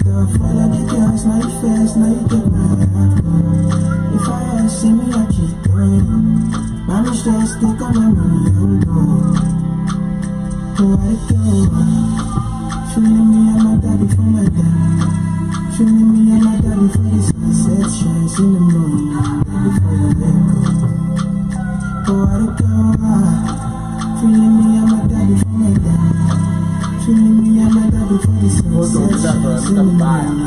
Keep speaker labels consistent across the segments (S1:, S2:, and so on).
S1: girl, for lucky girls, now you fast, now you get my heart. If I ever see me, I keep going. Mommy says, stick on my money, hold on. What it go? Feeling me, I'm a daddy for my dad. Feeling me, I'm a daddy for the sunset shines in the morning. Daddy for your record. What it go? Feeling me, I'm a daddy for my dad. Feeling me, I'm a daddy for the sunset shines in the morning.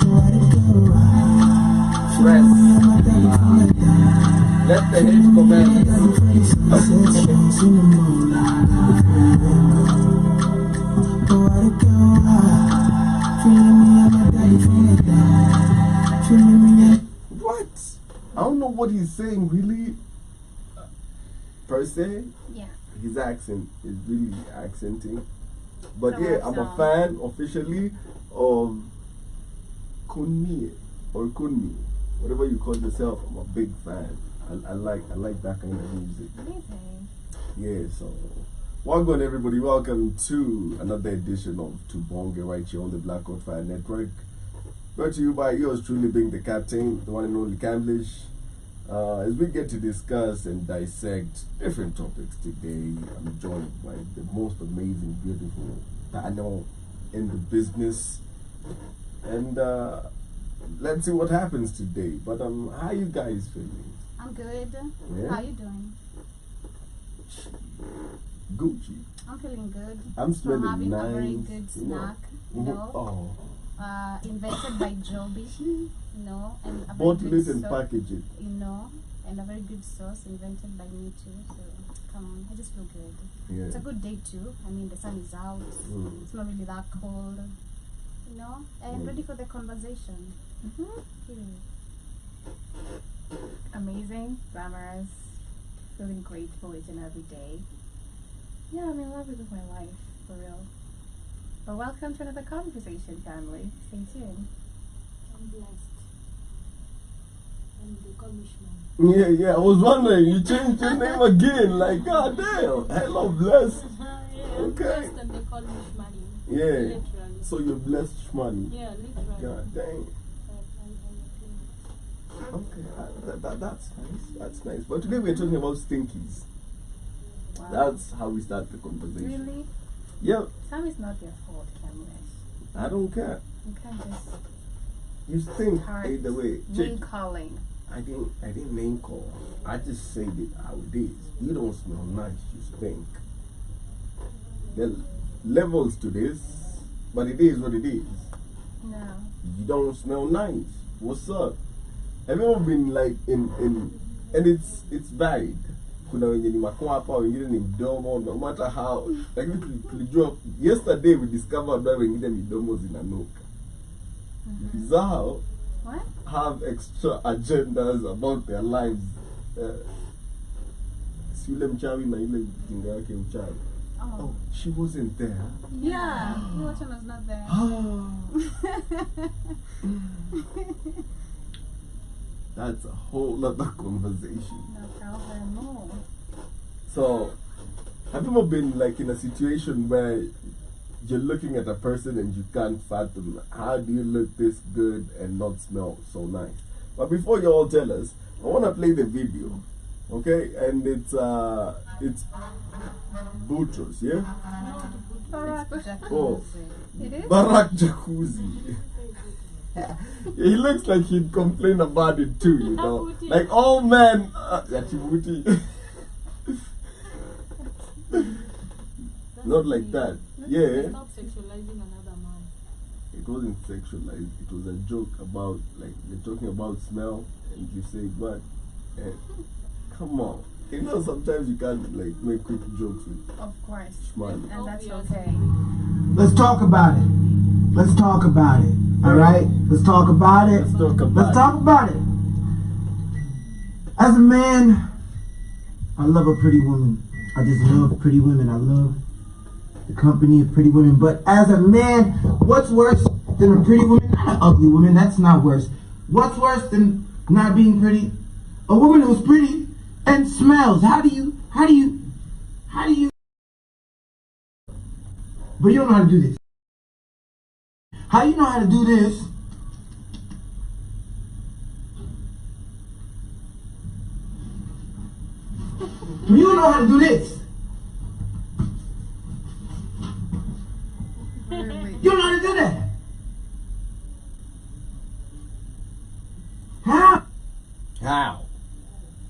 S1: What it go? Feeling me, I'm a daddy for my dad.
S2: Let the hate commence. What? I don't know what he's saying really, per se.
S3: Yeah.
S2: His accent is really accenting. But
S3: So
S2: yeah, I'm a fan officially of Kunni or Kunni. Whatever you call yourself, I'm a big fan. I like that kind of music.
S3: Amazing.
S2: Yeah, so welcome everybody. Welcome to another edition of Tubonge right here on the Black Out Fire Network. Brought to you by yours truly being the captain, the one and only Camlish. As we get to discuss and dissect different topics today, I'm joined by the most amazing, beautiful panel in the business. And let's see what happens today. But how you guys feeling?
S3: I'm good.
S2: Yeah?
S3: How you doing?
S2: Gucci.
S3: I'm feeling good.
S2: I'm smelling
S3: having
S2: nice.
S3: a very good snack, you know.
S2: Oh.
S3: Invented by Joby, you know, and a very
S2: Bottle
S3: good
S2: it and
S3: sauce,
S2: package it.
S3: you know, and a very good sauce invented by me too. So come on, I just feel good.
S2: Yeah.
S3: It's a good day too. I mean, the sun is out.
S2: Mm.
S3: It's not really that cold, you know, and ready for the conversation.
S4: Amazing, glamorous, feeling grateful each and every day. Yeah, I'm in love with my life, for real. But welcome to another conversation, family. Stay tuned.
S5: I'm blessed. And they call me Shman.
S2: Yeah, I was wondering, you changed your name again, like, god damn, hello, blessed.
S5: I'm
S2: Okay.
S5: blessed and they call me Shmani.
S2: Yeah,
S5: Literally.
S2: so you're blessed, Shmani.
S5: Yeah, literally.
S2: God dang.
S5: I'm
S2: Okay, that's nice, that's nice. But today we're talking about stinkies.
S4: Wow.
S2: That's how we start the conversation.
S4: Really?
S2: Yep,
S4: Some is not your fault, Camlish.
S2: I don't care.
S4: You can't just
S2: You stink
S4: start
S2: either way.
S4: name calling.
S2: I didn't name call. I just said it how it is. You don't smell nice, you stink. There are levels to this, but it is what it is.
S4: No.
S2: You don't smell nice. What's up? Have you ever been like in and it's varied. Kuna wenye ni makwapa, wengine ni mdomo, no matter how. Like yesterday we discovered that wengine midomo zinanuka. These are
S4: What?
S2: have extra agendas about their lives. Si yule mchawi na ile jinga yake uchawi. Oh, she wasn't there.
S3: Yeah, Milton was not there.
S2: That's a whole other conversation.
S4: No problem. No.
S2: So, have you ever been like in a situation where you're looking at a person and you can't fathom how do you look this good and not smell so nice? But before you all tell us, I want to play the video, okay? And it's Boutros, yeah?
S3: Barack Jacuzzi.
S2: Oh,
S4: It is?
S2: Barack Jacuzzi. He looks like he'd complain about it too, you know. Like, oh man, Yachibuti. Not like that. Yeah.
S5: Stop sexualizing another man.
S2: It wasn't sexualized. It was a joke about, like, they're talking about smell, and you say, but, come on. You know, sometimes you can't, like, make quick jokes with
S4: Of course.
S2: Shmani.
S4: And that's
S5: Obviously.
S4: okay.
S1: Let's talk about it. Let's talk about it. All right? Let's talk about it.
S2: Let's talk about
S1: Let's talk about it. As a man, I love a pretty woman. I just love pretty women. I love the company of pretty women. But as a man, what's worse than a pretty woman? Not an ugly woman. That's not worse. What's worse than not being pretty? A woman who's pretty and smells. How do you? But you don't know how to do this. How you know how to do this? You know how to do this.
S4: Really?
S1: You know how to do that. How?
S2: How?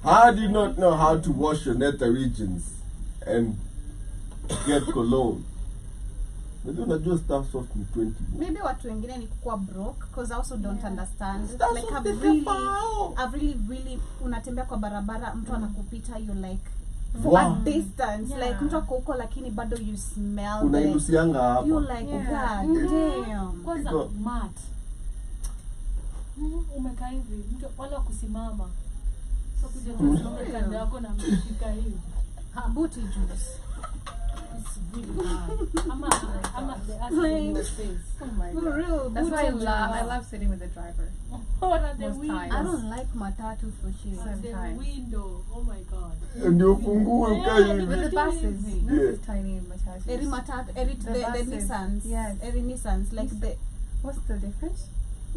S2: How do you not know how to wash your nether regions and get cologne? Unajua unajua stuff soft ni 20.
S3: Maybe watu wengine ni kuwa broke because I also don't understand.
S2: Stuff
S3: Like
S2: soft
S3: I've really unatembea kwa barabara mtu anakupita you like for
S2: Wow.
S3: a distance
S4: Yeah.
S3: like mtu ako huko lakini bado you smell the
S2: Unainusianga hapa.
S3: you like
S4: Yeah.
S3: God damn.
S5: Kwanza
S2: Iko-
S5: mat. Umekaa hivi, mtu wala kusimama. So kuja kusimama kando yako na mshika hivi.
S3: Booty juice.
S5: It's really bad. Ama the acid in your face.
S4: Oh my
S3: For
S4: god.
S3: real,
S4: That's why
S3: booty
S4: I
S3: juice.
S4: love sitting with the driver.
S5: Or at the
S4: Most
S5: window.
S4: times.
S3: I don't like matatu for sure.
S5: At the
S4: Sometimes.
S5: window. Oh my god.
S2: Ndio ufungue ukae
S5: Yeah,
S2: hivi.
S4: With the
S5: You're
S4: buses,
S5: doing
S4: not
S2: Yeah.
S4: these tiny matatus.
S3: Eri matatu, eri
S4: The
S3: the
S4: buses.
S3: Nissans.
S4: Yes.
S3: Eri Nissans like the
S4: What's the difference?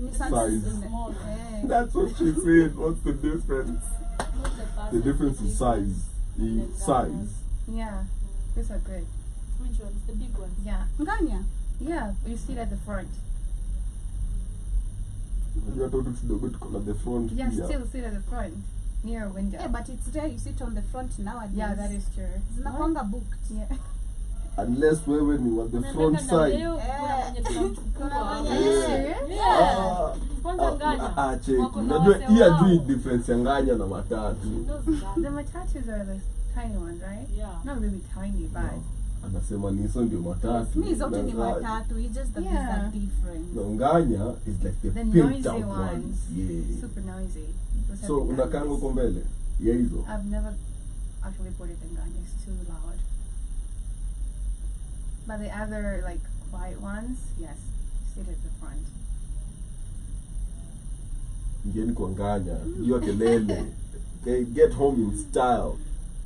S3: Nissans
S2: Size.
S3: in the-
S5: Small.
S3: eh.
S2: That's what she said. What's the difference?
S5: Not the
S2: The
S5: buses,
S2: difference is size. The size.
S4: Yeah, these are good.
S5: Which ones? The big ones.
S4: Yeah,
S3: Nganya.
S4: yeah. You sit at the front.
S2: Unajua watoto kidogo tuko na the front
S4: Yeah,
S2: pia.
S4: still sit at the front near a window.
S3: Yeah, but it's rare you sit on the front nowadays.
S4: Yeah, that is true.
S3: Zinakwanga booked.
S4: Yeah.
S2: Unless wewe ni wa the front
S5: Unataka na
S2: side.
S5: leo kuna mwenye tunamchukua.
S3: Kuna
S4: Are you
S2: Yeah.
S4: serious?
S5: Yeah. Kwanza nganya.
S2: Cheki.
S5: Wako na
S2: Unajua
S5: wase
S2: hii
S5: wao.
S2: ajui difference ya nganya na matatu.
S5: Those
S4: The
S5: nganya.
S4: matatus are the tiny ones, right?
S5: Yeah.
S4: Not really tiny, but
S2: Anasema ni hizo ndio matatu.
S3: Mi zote ni
S2: Na nganya-
S3: matatu. It's just that
S4: Yeah.
S3: there's a difference.
S2: na nganya is like the
S4: The
S2: pimped
S4: noisy
S2: out
S4: ones.
S2: ones. Yeah.
S4: super noisy. Those
S2: So
S4: are the
S2: unakanga
S4: Ganyas.
S2: huko mbele ya hizo.
S4: I've never actually put it in Ganya. It's too loud. But the other like quiet ones, yes, sit at the front.
S2: Ngeni kwa nganya. Hiyo kelele. They get home in style.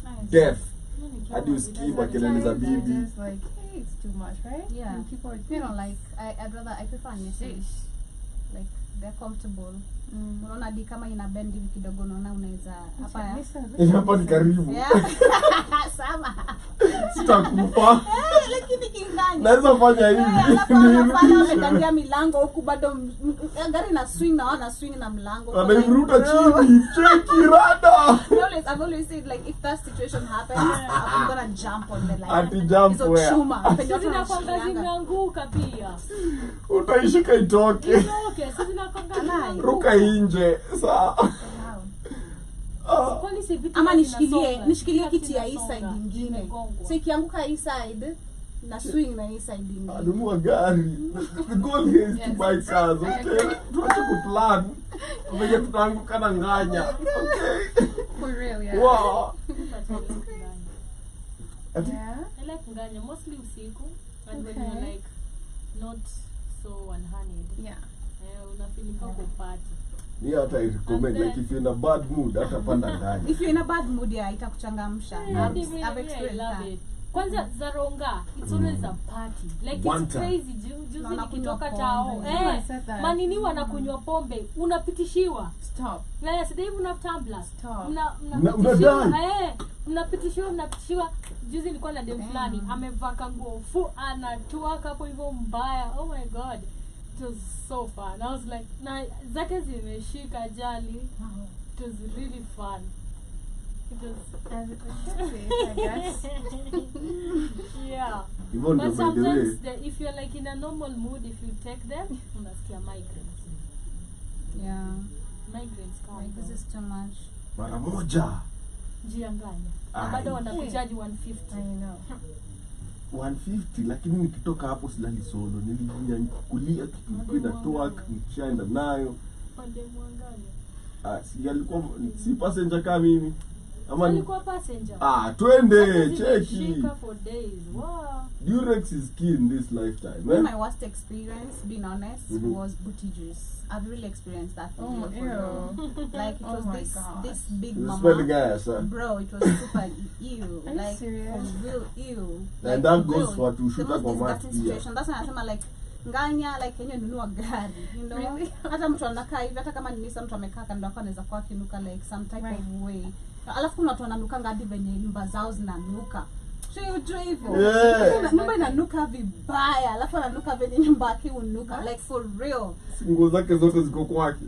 S3: Nice.
S2: Deaf.
S5: Mimi nikiwa
S2: Hadi usikii
S5: mavida
S2: makelele za
S4: Sometimes they're
S2: bibi.
S4: just like, hey, it's too much, right?
S3: Yeah.
S4: And people are
S3: You know, like I prefer Nissan. Like they're comfortable.
S4: Mm.
S3: Unaona hadi kama ina bend hivi kidogo unaona unaweza hapa ya.
S2: Hapa ni karibu.
S3: Yeah. Sama.
S2: Sitakufa.
S3: Lakini kinganya.
S2: Naweza fanya hivi.
S3: Unafanya
S2: Nirudishe.
S3: umekandia milango huku bado gari na swing na wana swing na mlango.
S2: Anaivuruta chini. Cheki rada.
S3: I've always said like if that situation happens, I'm gonna jump on the line.
S2: Ati jump
S3: Hizo
S2: where?
S3: chuma. Penye watu
S5: zinakwanga
S3: wanashikilianga.
S5: zimeanguka pia.
S2: Utaishika itoke.
S5: Okay, so zinakwanga zimeanguka.
S2: Ruka inje. Saa.
S4: Wow.
S5: Kwani si vitu
S3: Ama
S5: zinasonga?
S3: nishikilie kiti ya hii
S5: Zinasonga,
S3: side nyingine.
S5: zimegongwa.
S3: So ikianguka hii side na swing na hii side nyingine.
S2: Anunua gari. The goal here is to
S4: Yes.
S2: buy cars, okay? Tuache kuplan. Venye tutaanguka na nganya. Okay?
S4: For real, yeah.
S2: Wow.
S5: But I like nganya.
S2: Ati-
S4: Yeah.
S5: I like nganya mostly usiku and when
S4: Okay.
S5: you're like not so unhoneyed.
S4: Yeah.
S5: Unafilika uko party.
S2: Ni hata I recommend like if you're in a bad mood hata panda nganya.
S3: If you're in a bad mood, yeah, itakuchangamsha.
S5: Hadi
S3: I've
S5: mimi I
S3: experienced
S5: love
S3: that.
S5: it. Kwanza Zaronga, it's always a party. Like
S2: One
S5: it's
S2: time.
S5: crazy. Juzi
S3: Na wanakunywa
S5: nikitoka
S3: pombe.
S5: tao.
S4: Yeah, I said that.
S5: Manini wanakunywa pombe. Unapitishiwa.
S4: Stop.
S5: Yes, they even have tumblers.
S4: Stop.
S5: Mnapitishiwa.
S2: Unadai.
S5: Mnapitishiwa. Juzi nilikuwa na dem fulani amevaa kanguo anatuaka hapo hivyo mbaya. Oh my god. It was so fun. I was like, na zake zimeshika jali. It was really fun. It was
S4: As it should be, I guess.
S5: yeah.
S2: Hivyo ndio
S5: But
S2: by the way.
S5: sometimes if you're like in a normal mood, if you take them, unasikia migraines.
S3: Yeah.
S5: Migraines come.
S3: Like this is too much.
S2: Mara moja.
S5: Jianganya. Na
S2: Ai.
S5: bado wanakuchaji 150.
S4: I know.
S2: 150 lakini nikitoka hapo silali solo. Nilinyankulia kitu inatoa nikishaenda nayo.
S5: Pande mwanganya.
S2: Si alikuwa si passenger kama mimi. Ama ni
S5: Alikuwa passenger.
S2: twende cheki.
S5: Zimeshika for days. Wow.
S2: Durex is key in this lifetime.
S3: Me,
S2: Eh?
S3: my worst experience, being honest,
S2: Mhm.
S3: was booty juice. I've really experienced that. for
S4: Oh,
S3: real, for real. Like it
S4: Oh
S3: was
S4: my
S3: this
S4: gosh.
S3: this big
S2: The
S3: mama.
S2: smelling ass, huh?
S3: Bro, it was super ew.
S4: Are you
S3: Like
S4: serious?
S3: for real ew.
S2: And that
S3: for
S2: goes
S3: real.
S2: for to
S3: The
S2: shoot
S3: most
S2: up on my
S3: disgusting situation. That's why I say like nganya like yenye nunua gari, you know.
S4: Really?
S3: Hata mtu anakaa hivi, hata kama ni Nisa mtu amekaa kando yako anaweza kuwa kinuka like some type of way. Alafu kuna watu wananuka ngadi venye nyumba zao zinanuka. Sio ujue hivyo.
S2: Yeah.
S3: Nyumba inanuka vibaya, alafu ananuka venye nyumba yake unuka like for real.
S2: Nguo zake zote ziko kwake.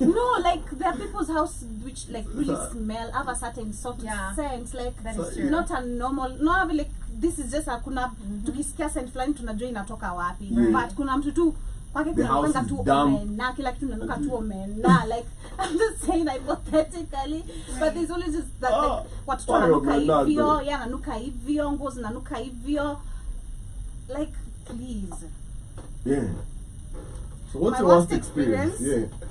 S3: No, like there are people's house which like really smell, have a certain sort of scent, like
S4: That
S2: is
S4: true.
S3: not a normal, no like this is just kuna tukisikia scent fulani tunajua inatoka wapi.
S2: Yeah.
S3: But kuna mtu tu kwake
S2: The house
S3: kunanuka
S2: is
S3: tu
S2: damp.
S3: omena, kila kitu inanuka tu omena. Like I'm just saying hypothetically, but there's always just that like watu
S2: Why
S3: wananuka
S2: omena
S3: hivyo,
S2: though?
S3: yananuka hivyo, nguo zinanuka hivyo. Like please.
S2: Yeah. So what's
S3: My
S2: your
S3: worst
S2: worst experience?
S3: experience?
S2: Yeah.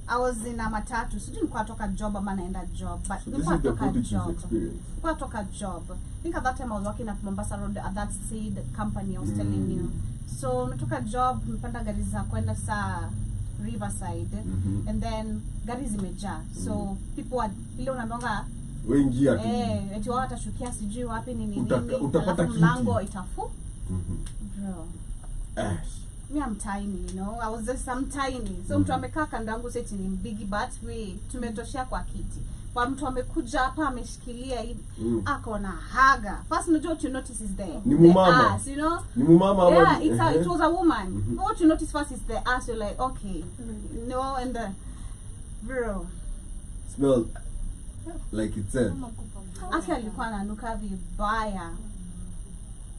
S3: I was in a matatu. Sijui nilikuwa toka job ama naenda job, but
S2: So this
S3: nilikuwa
S2: is the
S3: toka
S2: footage
S3: job.
S2: experience.
S3: Nilikuwa toka job. I think at that time I was working at Mombasa Road at that seed company I was telling you. So nimetoka job, nimepanda gari za kwenda saa Riverside, and then gari zimejaa. So people were ile unaonga
S2: Wengia tu.
S3: eti wao watashukia sijui wapi nini nini.
S2: Utapata
S3: Alafu
S2: kiti.
S3: mlango itafu. Bro.
S2: Ash.
S3: Me, I'm tiny, you know. I was just I'm tiny. So mtu amekaa kando yangu seti ni big, but we tumetoshea kwa kiti. Kwa mtu amekuja hapa ameshikilia hivi ako na haga. First unajua what you notice is the
S2: mumama.
S3: ass, you know.
S2: Ni mumama
S3: Yeah,
S2: ama
S3: it was a woman. But what you notice first is the ass. You're like, okay, no, and the bro.
S2: smell like itself.
S3: Actually alikuwa ananuka vibaya.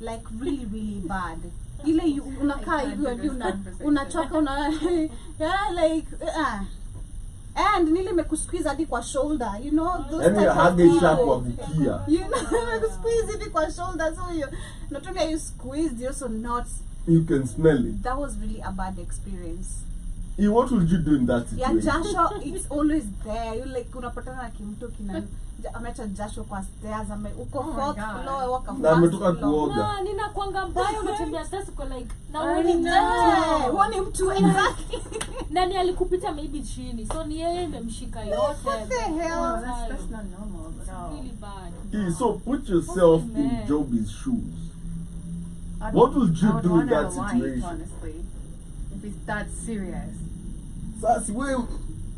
S3: Like really really bad. Ile unakaa hivi hadi unachoka yeah like and nili mekusqueeze hadi kwa shoulder, you know those
S2: Yaani
S3: type of
S2: hage
S3: people.
S2: sharp wa bukia.
S3: You know mekusqueeze hadi kwa shoulder, so you not only are you squeezed, you also not.
S2: You can smell it.
S3: That was really a bad experience.
S2: What would you do in that
S3: Yeah,
S2: situation?
S3: jasho it's always there. You like unapatana na kimtu kina ameacha jasho kwa stairs, uko fourth floor waka
S2: Na ametoka kuoga.
S5: Na ninakuanga mbaya umetembea stairs uko like na
S3: Huoni mtu exactly.
S5: nani alikupita maybe chini. So ni yeye imemshika yote.
S3: What the hell?
S4: That's not normal at all.
S5: Really bad.
S2: So put yourself in
S5: Man.
S2: Joby's shoes.
S4: I'd-
S2: What would you
S4: I would
S2: do in
S4: wonder
S2: that
S4: why,
S2: situation?
S4: honestly, if it's that serious.
S2: Sasa wewe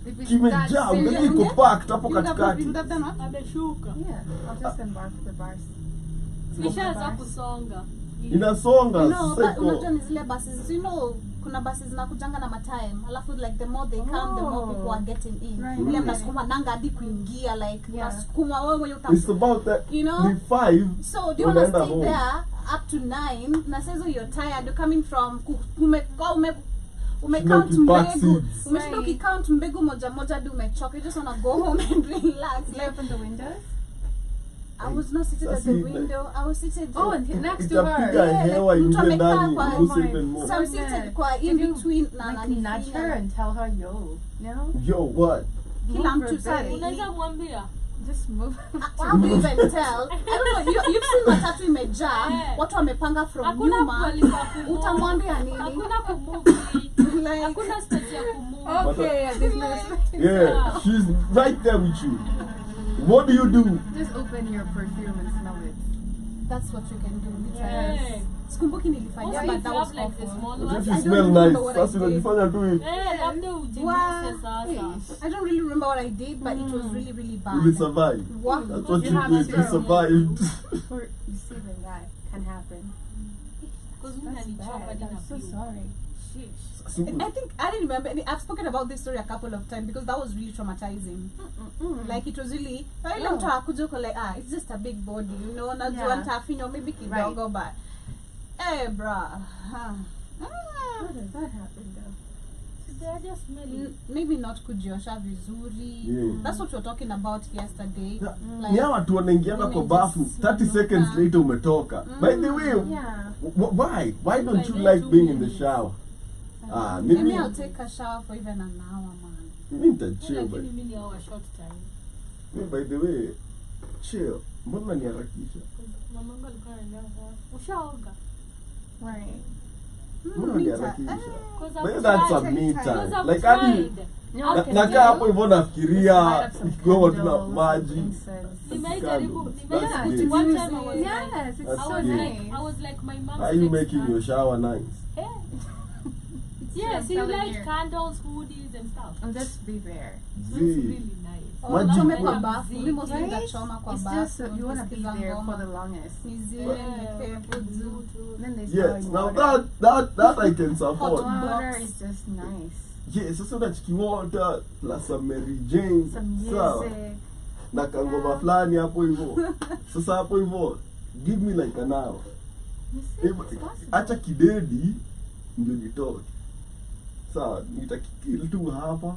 S4: If it's
S2: kimejaa,
S4: that
S2: unajua
S4: serious,
S2: iko packed hapo
S3: You would have
S2: katikati.
S3: done what?
S5: Ameshuka.
S4: yeah, I'll just embark the bars.
S5: Nishaanza kusonga.
S2: Inasonga.
S3: No,
S2: sasa
S3: but
S2: iko-
S3: unajua ni zile buses, you know kuna buses zinakujanga na matime, alafu like the more they come the more people are getting in.
S4: Right.
S3: Ile mnasukuma nanga hadi kuingia like
S4: Yeah.
S3: unasukuma wewe mwenye
S2: It's about that.
S3: You know?
S2: Ni 5.
S3: So do you want to
S2: unaenda
S3: stay
S2: home.
S3: there up to 9? Na says you're tired, you're coming from umecount
S2: Ukipack
S3: mbegu.
S2: seeds.
S3: Umeshinda ukicount mbegu moja moja hadi umechoka. You just want to go home and relax.
S4: Did you open the windows?
S3: I was not seated at the window. I was seated
S4: Next to her.
S2: Itapiga hewa
S3: mtu
S2: ingie
S3: amekaa
S2: ndani,
S3: kwa-
S2: lose even more.
S3: So I'm seated kwa in between na
S4: Like
S3: nani
S4: nudge her and tell her, yo,
S2: Yo, what?
S3: kila
S4: move
S3: mtu
S4: her
S3: sasa
S4: bed.
S5: Unaweza mwambia
S4: Just move.
S3: how do you even tell? I don't know. You've seen matatu imejaa, watu wamepanga from
S5: hakuna
S3: nyuma.
S5: kualika kumove.
S3: Utamwambia nini?
S5: Hakuna kumove.
S3: Like
S5: Hakuna space ya kumove.
S4: Okay, there's no
S2: Yeah, she's right there with you. What do you do?
S4: Just open your perfume and smell it.
S3: that's what you can do.
S5: Yeah.
S3: Sikumbuki nilifanya
S5: Also,
S3: but
S5: if
S3: that
S5: you
S3: was
S5: have like the
S3: awful.
S5: small
S2: What if
S5: ones.
S2: you
S3: I don't
S2: smell
S3: remember
S2: nice?
S3: what I
S2: Sasa
S3: did.
S2: unajifanya tu hivi.
S5: Labda ujinuse
S3: Wow.
S5: sasa.
S3: I don't really remember what I did, but it was really, really bad.
S2: You survive.
S3: What?
S2: That's what
S4: You
S2: you
S4: have
S2: did.
S4: to
S2: You
S4: go.
S2: survived.
S4: Or receiving that can happen.
S5: Because
S4: That's
S5: unanichapa
S4: bad. I'm so
S5: nina
S4: sorry.
S3: I think I didn't remember. I've spoken about this story a couple of times because that was really traumatizing. Like it was really. Ile mtu akuja uko like it's just a big body, you know. Najua
S4: Yeah.
S3: nitafinywa maybe kidogo, but bruh.
S4: How does that happen though?
S5: They're just smelling.
S3: Maybe not kujiosha vizuri.
S2: Yeah.
S3: That's what we were talking about yesterday.
S2: Ni hawa watu wanaingiana kwa bafu 30 seconds later umetoka. By the way,
S4: Yeah.
S2: why don't you like being in the shower?
S3: Maybe
S2: Mimi
S3: I'll take a shower for even an hour, man.
S2: mimi nitachill
S5: Lakini
S2: but
S5: mimi ni our short time.
S2: by the way, chill. Mbona niharakisha?
S5: Mamangu alikuwa ananiambia, ushaoga?
S4: Right.
S2: Mbona niharakisha?
S5: Because
S2: But
S5: I'm
S2: that's a
S5: tired.
S2: me
S5: Because
S2: time.
S5: I'm
S2: Like hadi
S5: tired.
S4: No,
S5: Okay.
S2: nakaa hapo hivyo nafikiria
S4: Light up some
S2: kigogo tuna
S4: candles,
S2: maji.
S4: incense.
S5: Nimeijaribu.
S2: That's
S5: Nimeijaribu.
S2: great.
S5: One time I was
S4: Yes, it's
S2: That's
S5: I
S4: so
S5: was
S2: great.
S5: like
S4: nice.
S5: I was like my mom's
S2: Are you
S5: next
S2: making
S5: time.
S2: your shower nice?
S5: Eh, Yeah, so you
S4: selling
S5: light
S4: here.
S5: candles, hoodies and stuff.
S4: And just be there.
S5: So it's
S2: Zee.
S5: really nice.
S2: Maji-
S3: Chome kwa bafu. Mimi mostly
S4: Right?
S3: nitachoma kwa
S4: It's
S3: bafu.
S4: just you want to be
S3: nikisikiza
S4: there for
S3: ngoma.
S4: the longest.
S3: Nizime, nipepo juu.
S4: And then they
S2: Yes,
S4: start
S2: now
S4: water.
S2: that I can support.
S3: Hot
S4: Water is just nice.
S2: Yes, sasa unachiki water plus some Mary Jane.
S4: Some
S2: Sawa.
S4: music.
S2: Na kangoma fulani hapo hivyo. Sasa hapo hivyo give me like an hour.
S4: You see, it's possible.
S2: Acha kidedi ndio nitoke. Sawa, nitakikil tu hapa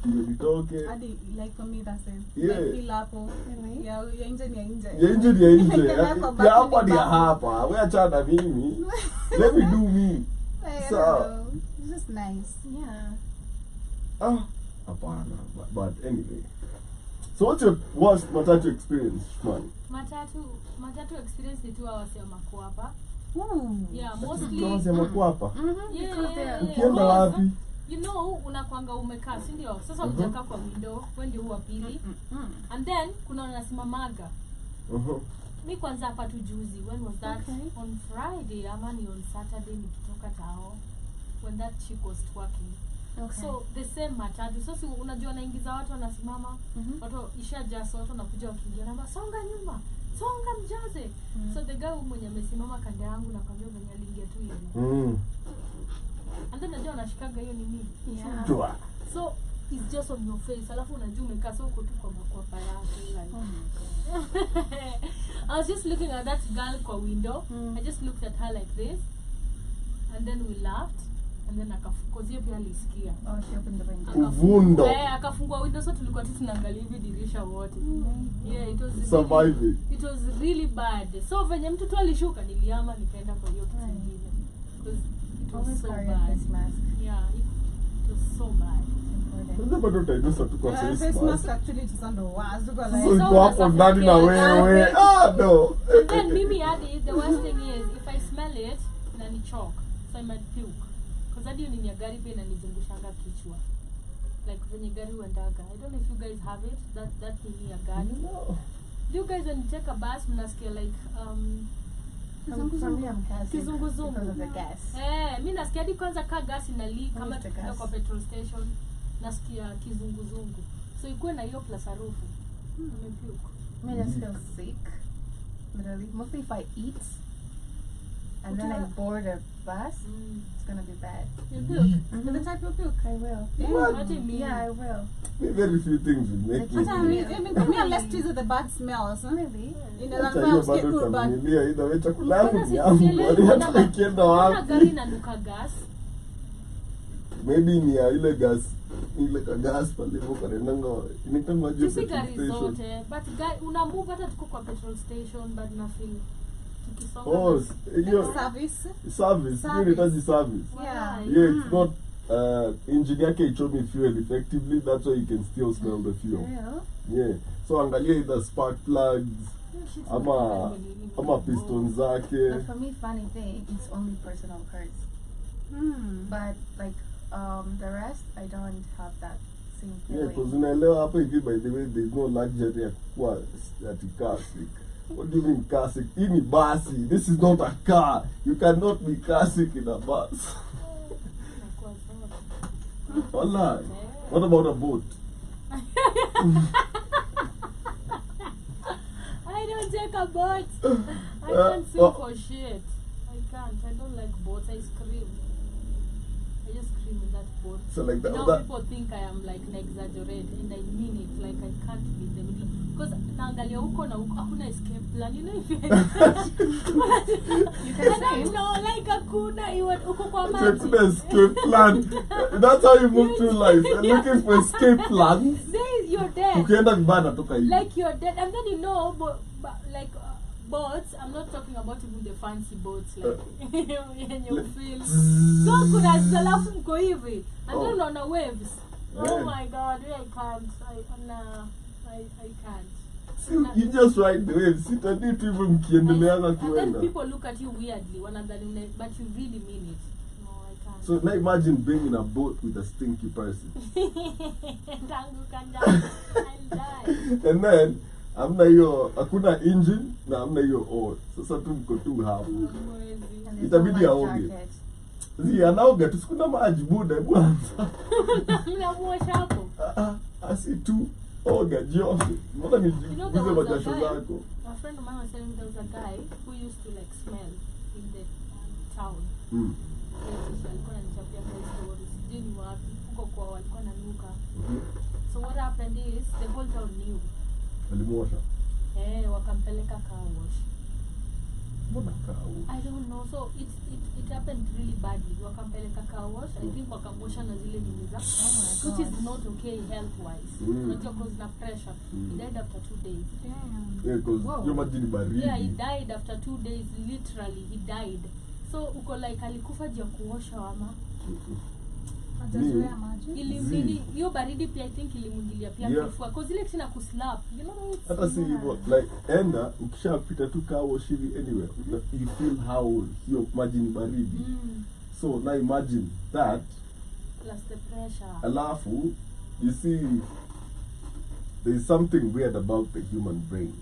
S2: ndio nitoke.
S3: Hadi like for me that's it.
S2: Yeah.
S3: Like feel hapo.
S4: Really?
S3: Ya nje ni ya nje.
S2: Ya nje ni ya nje.
S3: Nikienda kwa
S2: Ya hapa
S3: bafu
S2: ni
S3: ni
S2: ya
S3: bafu.
S2: hapa. Wewe acha na mimi. Let me do me.
S3: I don't
S2: Sawa.
S3: know. It's just nice.
S4: Yeah.
S2: Hapana. But anyway. So what's your worst matatu experience, man?
S5: Matatu experience ni tu awasema kuapa.
S3: Ooh.
S5: Yeah, mostly.
S2: Tunasema kwa hapa.
S5: Yeah,
S4: Because
S5: yeah,
S2: Ukienda
S5: yeah.
S2: wapi?
S5: You know, unakwanga umekaa, si ndio? Sasa hujakaa kwa window, wewe ndio wa pili. And then kuna wanasimamaga. Mi kwanza hapa tu juzi, when was that?
S4: Okay.
S5: On Friday ama ni on Saturday nikitoka tao, when that chick was twerking.
S4: Okay.
S5: So the same matatu. So si unajua naingiza watu wanasimama, watu ishajaza, watu wanakuja wakiingia namba songa nyuma, songa mjaze. So the guy mwenye amesimama kando yangu na kwambia venye aliingia tu hivi. And then najua anashikaga hiyo nini.
S4: Yeah.
S2: Dua.
S5: So it's just on your face. Alafu unajua umekaa so uko tu kwa makwapa yako like.
S4: Oh my God.
S5: I was just looking at that girl kwa window. I just looked at her like this. And then we laughed. And then akafukuzia pia alisikia.
S4: Oh, she opened the window.
S2: Uvundo.
S5: Akafungua window so tulikuwa tu tunaangalia hivi dirisha wote. Yeah, it was
S2: Surviving.
S5: really, it was really bad. So venye mtu tu alishuka niliama nikaenda kwa hiyo kitu kingine. Because it was
S4: Always
S5: so
S4: carry a
S5: bad.
S4: face mask.
S5: Yeah, it was so bad.
S4: Important.
S2: Sasa bado utainusa tu kwa face
S3: Face
S2: mask.
S3: mask actually just ndo wazi kwa
S2: So
S3: like.
S2: iko hapo ndani na wewe. No.
S5: And then mimi hadi the worst thing is if I smell it inanichoke. So I might puke. Because hadi ni gari pia inanizungushanga kichwa. Like venye gari huendaga. I don't know if you guys have it. That thing ya gari.
S2: No.
S5: Do you guys when you take a bus mnasikia like
S4: For me, I'm gassing
S5: Kizunguzungu.
S4: because of the gas.
S5: mi nasikia hadi kwanza ka gas inali kama
S4: Where's the
S5: tukienda
S4: gas?
S5: kwa petrol station nasikia kizunguzungu. So ikuwe na hiyo plus harufu. Nimepuke.
S4: I mean, I just feel sick. Literally. Mostly if I eat and then I board a bus, it's gonna be bad.
S5: You puke?
S3: The type of puke.
S4: I will.
S5: What do you mean?
S4: Yeah, I will.
S2: Very few things will make me.
S3: Hata mimi I'm less pleased with the bad smells.
S4: Maybe.
S3: Inaweza
S2: Hata
S3: nifanya
S2: hiyo
S3: usikie
S2: bado
S3: cool but
S2: utamilia ila wewe chakula yangu
S5: Mbona
S2: ni yangu.
S5: sielewi
S2: Hata
S5: mbona-
S2: ikienda
S5: mbona
S2: wapi?
S5: gari inanuka gas?
S2: Maybe ni ya ile gas gas pale hivyo karenanga inaitwa maji ya
S5: Sisi
S2: petrol
S5: gari
S2: station.
S5: zote but una move hata tuko kwa petrol station but na feel tukisonga
S2: Oh, hiyo
S3: service.
S2: service. Hiyo inahitaji service.
S3: Yeah.
S2: Yeah, it's not engine yake ichomi fuel effectively, that's why you can still smell the fuel.
S4: Real?
S2: Yeah. So angalia either spark plugs ama piston zake.
S4: But for me, funny thing, it's only personal cards. But like the rest, I don't have that same
S2: Yeah,
S4: feeling.
S2: because unaelewa hapa hivi, by the way, there's no luxury ya kuwa ati classic. What do you mean classic? Hii ni basi. This is not a car. You cannot be classic in a bus. Wallah. What about a boat?
S5: I don't take a boat. I can't sing for shit. I can't. I don't like boats. I scream. I just scream in that boat.
S2: So like that.
S5: Now people think I am like exaggerate and I mean it. Like I can't be in the middle. Because naangalia huko na huko hakuna escape plan. You know if you I don't know. Like hakuna iwe huko kwa
S2: It's
S5: maji.
S2: an escape plan. That's how you move through life. You're looking for escape plans.
S5: Then you're dead.
S2: Ukienda vibaya natoka hivi.
S5: Like you're dead. And then you know, like boats, I'm not talking about even the fancy boats like yenye ufeel. So kuna salafu mko hivi. And then on a waves. Oh my god, I can't. I can't.
S2: You just ride the waves. Sitadi tu hivyo mkiendeleana
S5: And then
S2: kuenda.
S5: people look at you weirdly, wanadhani but you really mean it. No, I can't.
S2: So now imagine being in a boat with a stinky person.
S5: Tanguka ndani. I'll die.
S2: And then hamna hiyo, hakuna engine na hamna hiyo oil. Sasa tu mko tu hapo.
S5: Mwezi.
S4: And there's
S2: Itabidi
S4: no
S2: aoge.
S4: life jacket.
S2: anaoga tu sikuna maji buda kwanza.
S5: Mnamuosha hapo.
S2: Asi tu oga jioshe. Mbona
S5: You know, there
S2: nijibuze
S5: was a
S2: majasho
S5: guy-
S2: zako?
S5: A friend of mine was telling me there was a guy who used to like smell in the town.
S2: Mm.
S5: Alikuwa ananichapia kwa stories. Sijui ni wapi. Huko kwa walikuwa nanuka.
S2: Mhm.
S5: So what happened is the whole town knew.
S2: Alimuosha.
S5: Wakampeleka car wash.
S2: Mbona kaa
S5: I don't know. So it happened really badly. Wakampeleka car wash. I think wakamwosha na zile nini za. Which is not okay health wise. Unajua cause na pressure. He died after 2 days.
S2: Yeah, because
S4: Wow.
S2: hiyo maji ni baridi.
S5: Yeah, he died after 2 days. Literally, he died. So uko like alikufa juu ya kuosha ama
S3: Hajazoea maji.
S5: ilimini hiyo baridi pia I think ilimwingilia pia
S2: Yeah.
S5: kifua cause ile kitu na kuslap you know it's
S2: Hata si hivyo like enda ukishapita tu kaa wash hivi anywhere you feel how hiyo maji ni baridi. So now imagine that
S5: plus the pressure.
S2: alafu you see there is something weird about the human brain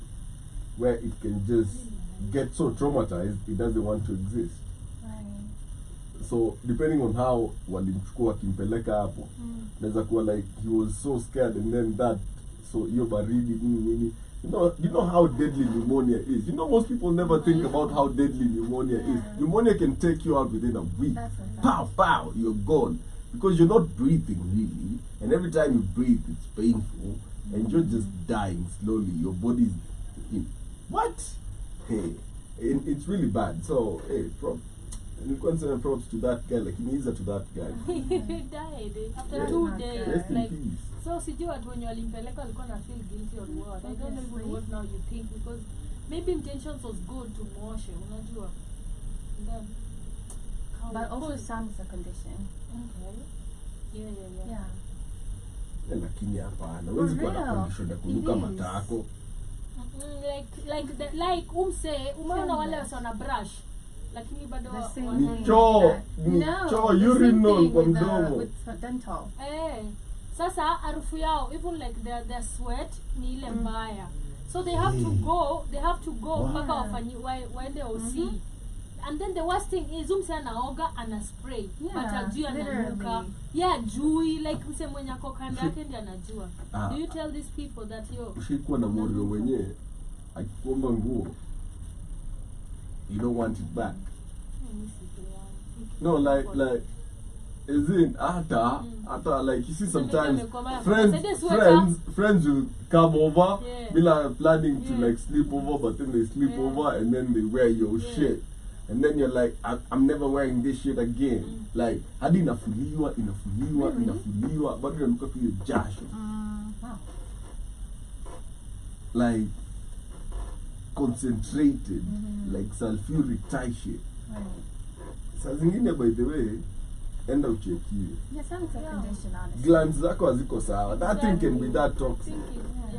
S2: where it can just get so traumatized it doesn't want to exist.
S4: Right.
S2: So depending on how walimchukua wakimpeleka hapo naweza kuwa like he was so scared and then that so hiyo baridi nini you know how deadly pneumonia is. You know most people never think about how deadly pneumonia is. Pneumonia can take you out within a week.
S4: That's a fact.
S2: Pow pow, you're gone because you're not breathing really, and every time you breathe it's painful and you're just dying slowly. Your body's in what? Hey, it's really bad. So hey, nilikuwa nasema props to that guy, like he's to that guy.
S5: He died after
S2: Yeah.
S5: 2 days.
S2: Rest in
S5: Like
S2: peace.
S5: so sijui watu wenye walimpeleka walikuwa na feel guilty or what. I don't know even what now you think because maybe intentions was good to mwoshe unajua. And then
S4: But also sound is a condition.
S5: okay. Yeah.
S4: Yeah.
S2: Lakini hapana, huwezi kuwa na
S4: real.
S2: condition ya kunuka
S4: It is.
S2: matako.
S5: Like umeona wale wasona brush lakini bado
S4: The same
S5: wana-
S4: thing
S2: Ni choo,
S4: with that.
S2: ni
S4: No,
S2: choo,
S4: the same
S2: urinal
S4: thing
S2: kwa
S4: with the-
S2: mdomo.
S4: with dental.
S5: Sasa harufu yao even like their sweat ni ile mbaya. So they have to go
S2: Wow.
S5: mpaka waende OC. And then the worst thing is umse anaoga ana spray
S4: Yeah,
S5: but ajui ananuka.
S4: literally.
S5: Yeah, jui like mse mwenye ako kando yake ndiye anajua.
S2: Ah.
S5: Do you tell these people that
S2: Ushikuwa na morio mwenyewe akikuomba nguo you don't want it back. No, like as in hata like you see sometimes friends will come over bila planning to like sleep over, but then they sleep over and then they wear your shit and then you're like I'm never wearing this shit again. Like hadi inafuliwa bado inanuka tu hiyo jasho.
S4: Wow.
S2: Like concentrated like sulfuric type shit.
S4: Right.
S2: Saa zingine by the way enda uchekiwe
S4: Yeah, sound is a condition, honestly.
S2: glands zako haziko sawa. Nothing can be that toxic.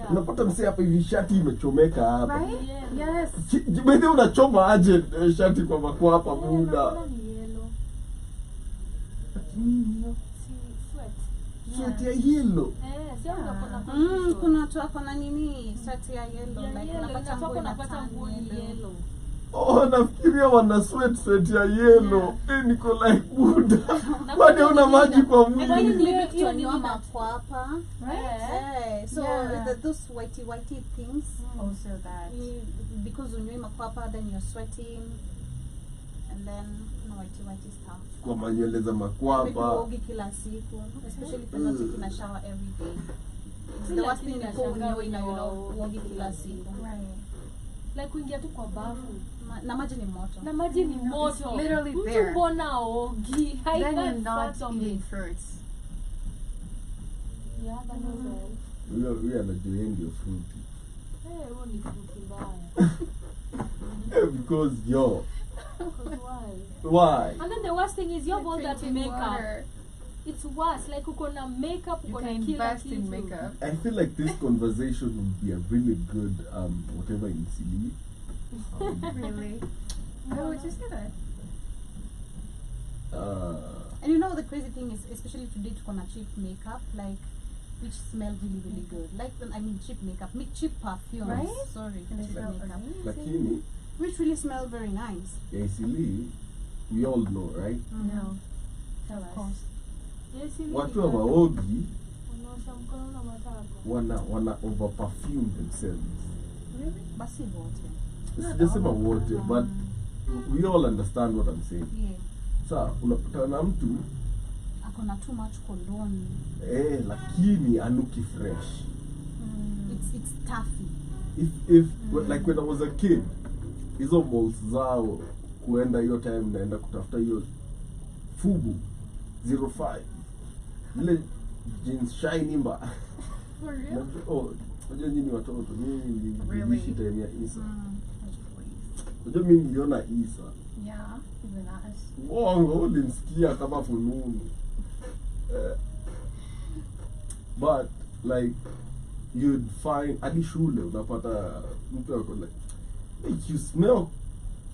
S2: Unapata msee hapa hivi shati imechomeka hapa.
S4: Right? Yes.
S2: Bende unachoma aje shati kwa makwapa muda. Sweat ya yellow.
S3: Kuna watu wako na nini sweat ya yellow
S5: Yeah,
S3: like
S5: yellow,
S3: unapata nguo
S5: unapata
S3: inatani
S5: nguo ni
S3: yellow.
S5: yellow.
S2: Oh, nafikiria wana sweat ya yellow. Niko like buda. Kwani una maji kwa mwili?
S3: Maybe kutolewa makwapa.
S4: Right?
S3: So
S4: Yeah.
S3: those whitey things
S4: Also that.
S3: because unywe makwapa then you're sweating and then no whitey stuff.
S2: Kwa manywele za
S3: Maybe
S2: makwapa.
S3: uogi kila siku, especially if you're not taking a shower every day. The worst thing ni kuwa uogi kila siku.
S4: Right.
S5: Like kuingia tu kwa bafu
S3: Na maji ni moto.
S5: na maji ni moto.
S4: It's literally
S5: Mtu
S4: there.
S5: mbona ogi?
S4: Then you're
S5: Haina
S4: not
S5: fathom
S4: eating
S5: it.
S4: fruits.
S5: Yeah, that was
S2: Huyo anajua yeye ndio fruity.
S5: huo ni fruity mbaya.
S2: Because yo,
S5: Because why?
S2: why?
S5: And then the worst thing is you have all that
S4: Drinking
S5: makeup.
S4: water.
S5: It's worse. Like uko na makeup,
S4: You
S5: uko na
S4: can
S5: kila
S4: invest in
S5: kitu.
S4: makeup.
S2: I feel like this conversation would be a really good whatever in Sili.
S4: Really? Why would you say that?
S3: And you know the crazy thing is, especially today, tuko na cheap makeup, like which smell really good. Like cheap makeup, cheap perfumes.
S4: Right?
S3: Sorry,
S4: And they
S3: cheap
S4: smell
S3: makeup,
S4: amazing.
S2: Lakini
S3: which really smell very nice.
S2: ya Sili we all know, right?
S4: No.
S2: watu wa waogi
S5: Wanaosha mkono na matako.
S2: wana over perfume themselves.
S3: Really? Basi wote.
S2: Sijasema wote, but we all understand what I'm saying.
S3: Yeah.
S2: Sa unapata na mtu
S3: Akona too much cologne.
S2: lakini anuki fresh.
S3: It's taffy.
S2: If like when I was a kid, hizo balls zao kuenda hiyo time naenda kutafuta hiyo Fubu 05 ile jeans shiny mba.
S4: For real?
S2: Unajua nyinyi watoto, mimi
S4: Really?
S2: niliishi time ya Isa.
S4: Please.
S2: Unajua mimi niliona Isa.
S4: Yeah, even us.
S2: Wongo ulimsikia kama fununu. But like you'd find hadi shule unapata mtu ako like you smell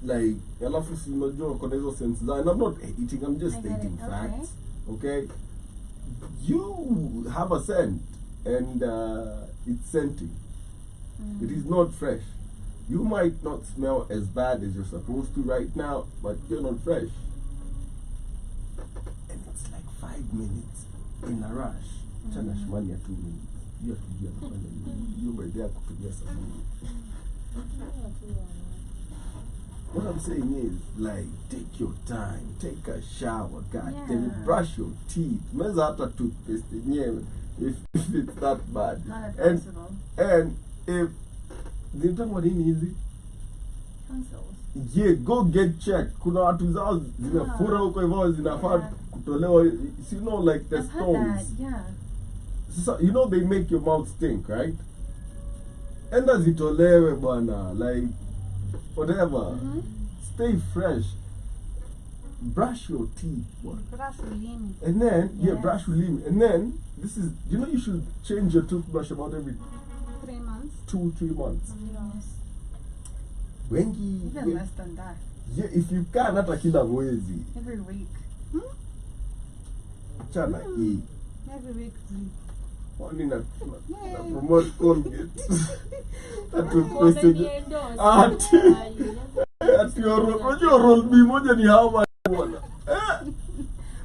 S2: like, alafu si unajua kuna hizo sense za, and I'm not eating, I'm just
S4: I get
S2: stating
S4: it,
S2: facts. Okay, you have a scent and it's scenting. It is not fresh. You might not smell as bad as you're supposed to right now, but you're not fresh. And it's like 5 minutes in a rush. Chana shimani ya 2 minutes. You have to be able to you by there kutumia sabuni. What I'm saying is, like, take your time, take a shower, God damn it, brush your teeth. Meza hata toothpaste yenyewe if it's that bad.
S4: Not advisable.
S2: And if zinatangwa nini hizi?
S4: Tonsils.
S2: Yeah, go get checked. Kuna watu zao zinafura huko hivyo zinafaa kutolewa. You know, like the
S4: I've had
S2: stones.
S4: that, yeah.
S2: So, you know they make your mouth stink, right? Enda zitolewe bwana, like whatever. Stay fresh. Brush your teeth, bwana.
S3: Brush ulimi.
S2: And then,
S4: Yes.
S2: brush ulimi. And then, this is, you know, you should change your toothbrush about every
S3: 3 months.
S2: 2-3 months.
S4: Yes.
S2: Wengi,
S4: Even less than that.
S2: yeah, if you can, hata kila mwezi.
S4: Every week.
S2: Chana hii.
S3: Every week.
S2: Kwani na promote Colgate. Atu
S5: Mbona
S2: message.
S5: ni endorse?
S2: Ati. Ati unajua roll B moja ni how much bwana?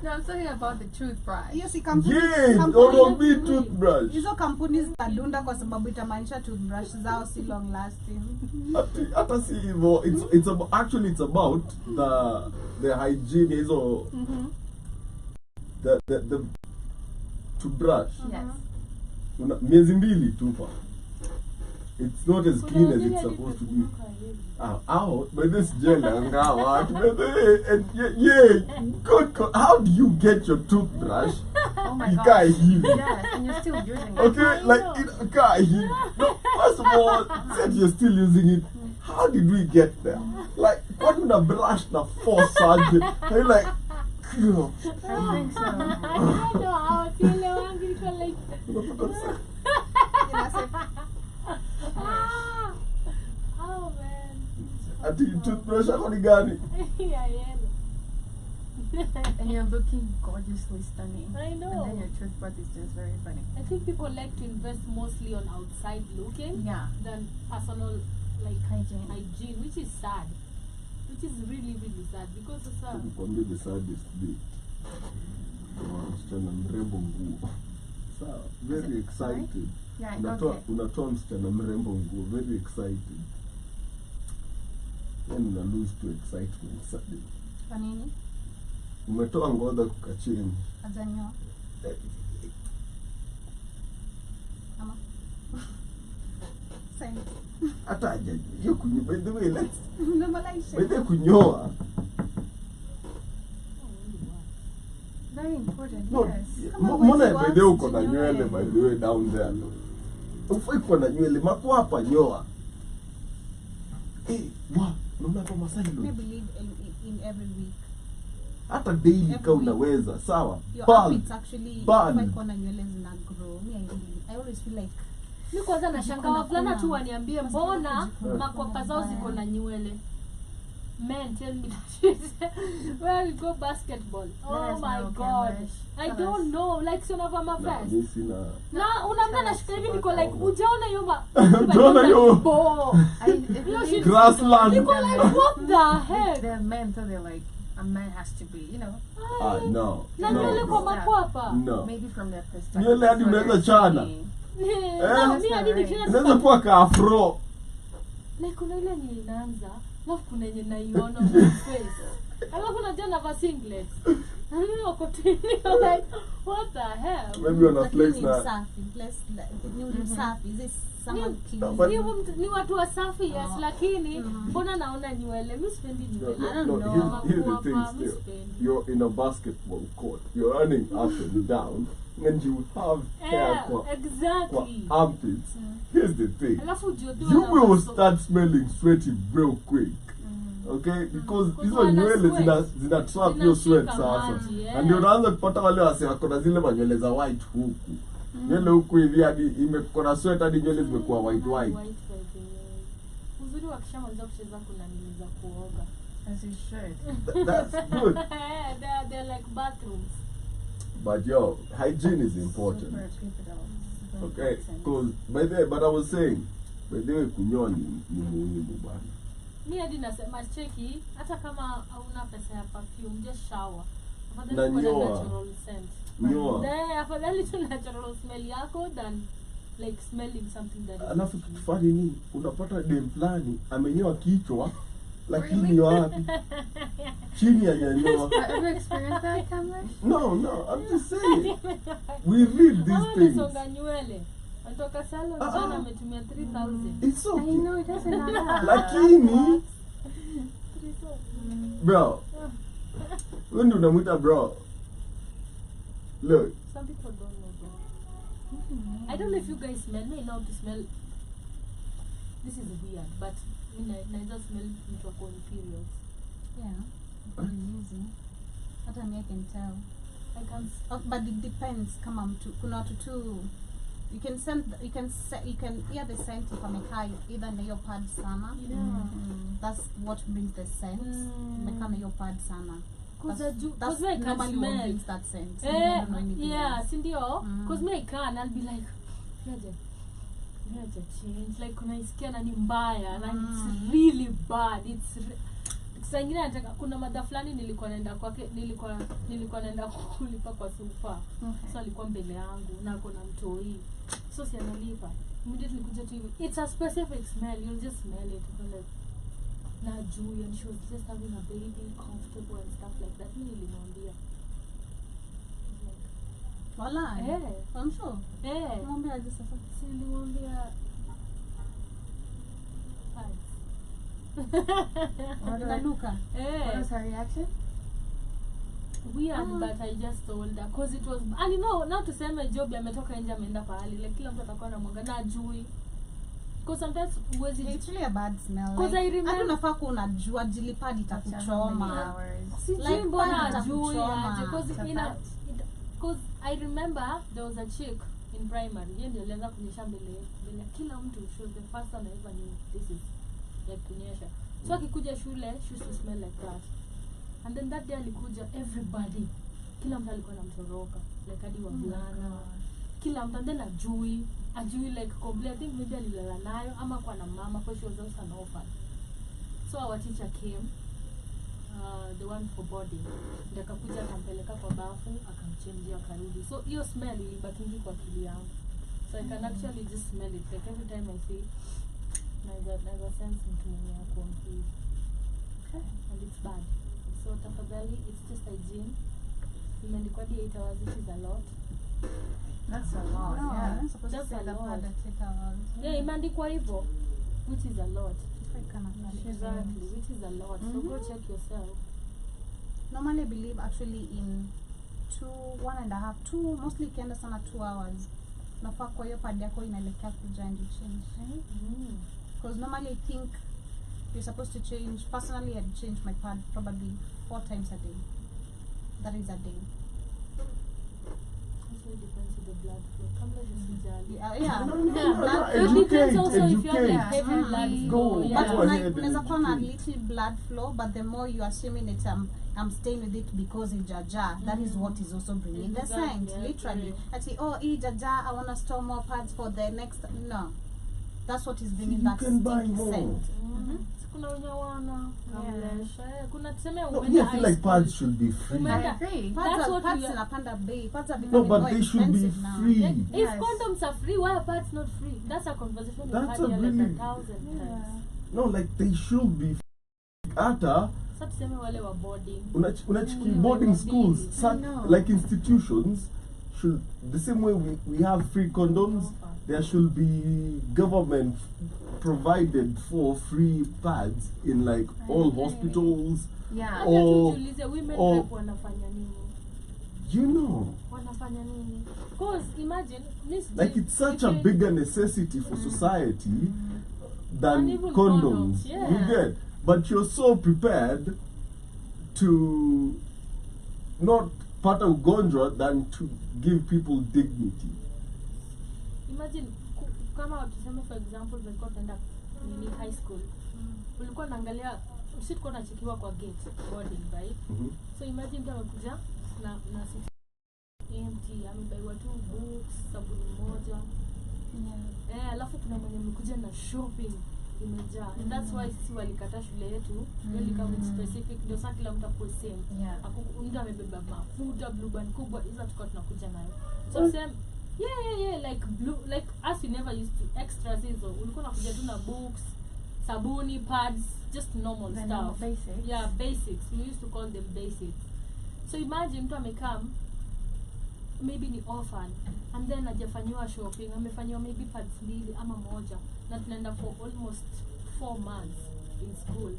S4: No, I'm talking about the toothbrush.
S3: Hiyo si kampuni.
S2: Yeah, roll B toothbrush.
S3: Hizo kampuni zitadunda kwa sababu itamaanisha toothbrush zao si long lasting.
S2: Hata si hivyo. It's about, actually it's about the hygiene hizo. The to brush.
S4: Yes.
S2: Miezi mbili tupa. It's not as clean as it's supposed to be. But this gel and good. How do you get your toothbrush?
S4: Oh my
S2: You
S4: god.
S2: can't heal it.
S4: Yes, and you're still using it.
S2: Okay,
S5: I
S2: like
S5: know.
S2: it can't heal. No, first of all, since you're still using it, how did we get there? Like, what in a brush na force surgery? You're like,
S4: I think so.
S5: I don't know how I feel. I'm going to like. Oh man.
S2: ati toothbrush yako ni gani?
S5: Yeah, yellow.
S4: And you're looking gorgeously stunning.
S5: I know.
S4: And then your toothbrush is just very funny.
S5: I think people like to invest mostly on outside looking
S4: Yeah.
S5: than personal like
S4: Hygiene.
S5: which is sad. Which is really, really sad because it's
S2: Nikwambie the saddest bit. Msichana mrembo nguo. Sawa, very excited.
S4: Yeah,
S2: Unatoa msichana mrembo nguo, very excited. Then una lose to excitement suddenly.
S3: Kwa nini?
S2: Umetoa ngoza kukachini.
S3: Azanyo. Ama. Same.
S2: Hata hajaji. Hiyo kunyoa, by the way, let's
S3: Normalization.
S2: by the way, kunyoa.
S4: Very important,
S2: No,
S4: yes.
S2: mbona by the way uko na nywele by the way down there. Ufai kuwa na nywele makwapa nyoa. Unaona kwa Masai
S3: I
S2: lo.
S3: believe in every week.
S2: Hata daily
S3: Every
S2: kama
S3: week.
S2: unaweza, sawa.
S3: Your
S2: Bald.
S3: outfits actually
S2: Bald.
S3: if I na nywele zina grow. I always feel like
S5: mi kwanza nashangaa wavulana tu waniambie mbona
S3: Kujikuna.
S5: makwapa zao ziko na nywele. Men tell me that shit. Where we go basketball. Oh
S4: us
S5: my
S4: know,
S5: god.
S4: Cameron.
S5: I
S4: Tell
S5: don't
S4: us.
S5: know. Like si unavaa
S2: Na
S5: mavest.
S2: mimi sina.
S5: Na unaambia nashika hivi niko like ujaona hiyo
S2: Ujaona hiyo-
S5: Bo.
S4: It really
S5: shit.
S2: Grassland.
S5: Niko like what the heck?
S4: They're men, so they're like, a man has to be, you know,
S2: No.
S5: Na nywele kwa makwapa.
S2: No.
S4: maybe from their perspective.
S2: Nywele hadi
S4: that's what
S2: unaweza
S4: they're
S2: chana.
S4: seeing.
S5: No, mi hadi nikiona
S2: Inaweza kuwa ka afro.
S5: like kuna ile yenye inaanza, alafu kuna yenye naiona on my face. Alafu najua navaa singlet. Na mimi wako chini, like, what the hell?
S2: Maybe on a
S3: Lakini
S2: flex
S3: ni
S2: na.
S3: safi, ni usafi. Is this someone
S2: No,
S3: clean?
S2: but-
S5: Ni watu wasafi, yes, lakini mbona naona nywele? Mi sipendi nywele.
S3: I don't know.
S2: Here's the thing
S5: Makwapa, mi
S2: still.
S5: sipendi.
S2: You're in a basketball court. You're running up and down, and you have hair kwa
S5: Exactly.
S2: armpits. Here's the thing.
S5: Alafu ujue
S2: You will start smelling sweaty real quick. Okay? Because hizo
S5: wana
S2: nywele
S5: sweat.
S2: zina trap your sweat
S5: Zinashika
S2: sasa.
S5: maji, yeah.
S2: Na ndio unaanza kupata wale wase wako na zile manywele za white huku. Nywele huku hivi hadi imekona sweat hadi nywele zimekuwa white.
S5: Uzuri wakishamaliza kucheza kuna nini za kuoga.
S4: As you should.
S2: That's good.
S5: They're like bathrooms.
S2: But yo, hygiene is important.
S4: Super pivotal. Super
S2: Okay?
S4: important.
S2: Because but I was saying, by the way, kunyoa ni muhimu bana.
S5: Mi hadi nasema cheki, hata kama hauna pesa ya perfume, just shower.
S2: Na
S5: Afadhali kuwa na
S2: nyoa.
S5: natural scent.
S2: Nyoa.
S5: Afadhali tu natural smell yako than like smelling something that is
S2: Alafu kifani nini? Unapata dem fulani amenyoa kichwa lakini wapi? Chini ya nyanyoa.
S4: Have you experienced that, Kamlesh?
S2: No, I'm just saying. We read these things.
S5: Songa nywele. Anatoka salon jana ametumia 3000.
S2: It's
S4: I
S2: okay.
S4: know it doesn't matter.
S2: Lakini bro, wewe ndio unamuita bro. Look,
S5: Some people don't know though. I don't know if you guys smell. Me know how to smell. This is weird, but I just smell mtu wako on periods.
S3: Yeah. Easy. Hata me I can tell.
S5: I can
S3: But it depends kama mtu kuna watu tu you can hear the scent if amekaa either na hiyo pad sana. That's what brings the scent. Amekaa na hiyo pad sana. That's
S5: I can
S3: normally what
S5: smell.
S3: brings that scent. I don't know anything
S5: Yeah,
S3: else.
S5: sindio? Because me I can, I'll be like, Yaja change. Like unaisikia na ni mbaya, and it's really bad. Saa ingine nataka kuna madha fulani nilikuwa naenda kwake, nilikuwa naenda kulipa kwa sufa. So alikuwa mbele yangu na kuna mtoi. So si analipa. Immediately nikuja tu hivi. It's a specific smell. You'll just smell it. You're like na juu, and she was just having a baby, comfortable and stuff like that. Mimi nilimwambia.
S3: Wala. I'm sure. Mwambie aje sasa.
S5: Si nilimwambia
S3: Inanuka.
S4: What was her reaction?
S5: weird, but I just told her because it was, and you know, now tuseme job ametoka nje ameenda pahali, like kila mtu atakuwa anamwangalia ajui, because sometimes huwezi,
S3: It's really a bad smell.
S5: because I remember
S3: hata unafaa kuwa unajua jilipadi itakuchoma.
S5: sijui
S3: like,
S5: mbona
S3: pad
S5: ajui
S3: itakuchoma.
S5: aje, because I remember there was a chick in primary, yeye ndio alianza kunyesha mbele ya kila mtu. She was the first one I ever knew this is like kunyesha. So akikuja shule she used to smell like that, and then that day alikuja, everybody, kila mtu alikuwa anamtoroka, like hadi wavulana, kila mtu, and then ajui like complain. I think maybe alilala nayo ama kwa na mama, because she was also an orphan. So our teacher came, the one for body, ndio akakuja akampeleka kwa bafu, akamchange, akarudi. So hiyo smell ilibakingi kwa akili yangu, so I can actually just smell it, like every time I see, naweza sense mtu mwenye ako hivi, and it's bad. So tafadhali, it's just hygiene. Imeandikwa 8 hours, which is a lot.
S4: That's a lot.
S3: No,
S4: Yeah.
S3: I'm supposed to
S5: That's
S3: say
S5: a
S3: the
S5: lot.
S3: pad that take hours.
S5: Yeah, imeandikwa hivyo, which is a lot.
S3: I cannot find it.
S5: Exactly, which is a lot. So go check yourself.
S3: Normally I believe actually in 1.5, mostly ikienda sana 2 hours. Nafaa kwa hiyo pad yako inaelekea kuja and you change. Because normally I think you're supposed to change, personally I'd change my pad probably 4 times a day. That is a day.
S5: Also depends on the blood flow. Kabla usijali.
S3: Yeah.
S2: No,
S5: It depends also if you have
S2: educate.
S5: like heavy blood
S2: Go.
S5: flow.
S2: Go
S3: But
S5: Yeah.
S2: ahead and
S3: unaweza kuwa na
S2: educate.
S3: little blood flow, but the more you assuming it, I'm staying with it because it's jaja. That is what is also bringing the
S5: Exactly,
S3: scent,
S5: I
S3: literally.
S5: agree.
S3: I say, oh, jaja, I want to store more pads for the next. No, that's what is bringing
S2: You
S3: that
S2: can buy
S3: stinky
S2: more.
S3: scent.
S5: kuna wenye wana kamlesha. Kuna tuseme
S2: No,
S5: umeenda
S2: I feel
S5: high
S2: like
S5: school.
S2: pads should be free.
S5: Umeenda-
S4: I agree.
S5: That's what
S3: Pads
S5: we are-
S3: zinapanda bei. Pads are
S2: No,
S3: becoming
S2: but
S3: more
S2: they should be
S3: expensive now.
S2: free.
S5: Like,
S4: Yes.
S5: if condoms are free, why are pads not free? That's a conversation we've
S2: That's
S5: had
S2: a
S5: here
S2: really-
S5: like 1,000 times.
S2: No, like they should be hata
S5: Sasa tuseme wale wa boarding.
S2: unachiki boarding schools such,
S4: know.
S2: like institutions should, the same way we have free condoms, there should be government provided for free pads in like all hospitals.
S4: Yeah.
S5: Hata
S2: Or-
S5: tujiulize women
S2: or-
S5: rep wanafanya nini?
S2: You know,
S5: Wanafanya nini? Cause imagine this
S2: like it's such a bigger necessity for society than
S5: And even
S2: condoms.
S5: condoms, yeah.
S2: You get, but you're so prepared to not pata ugonjwa than to give people dignity.
S5: imagine kama tuseme for example tulikuwa tunaenda nini high school. Ulikuwa naangalia sisi tulikuwa tunachekiwa kwa gate boarding, right?
S2: Mhm.
S5: So imagine mtu amekuja na sisi empty, amebaiwa tu books, sabuni moja. Alafu kuna mwenye amekuja na shopping imejaa. And that's why sisi walikata shule yetu, really come specific, ndio sasa kila mtu akuwe same.
S4: Yeah.
S5: Mtu amebeba mafuta, blue band kubwa, hizo tulikuwa tunakuja nayo. So same, yeah, like blue, like us we never used to extras hizo. Ulikuwa unakuja tu na books, sabuni, pads, just normal
S4: The
S5: stuff.
S4: normal basics.
S5: Yeah, basics. We used to call them basics. So imagine mtu amekam, maybe ni orphan, and then hajafanyiwa shopping, amefanyiwa maybe pads 2 ama moja, na tunaenda for almost 4 months in school.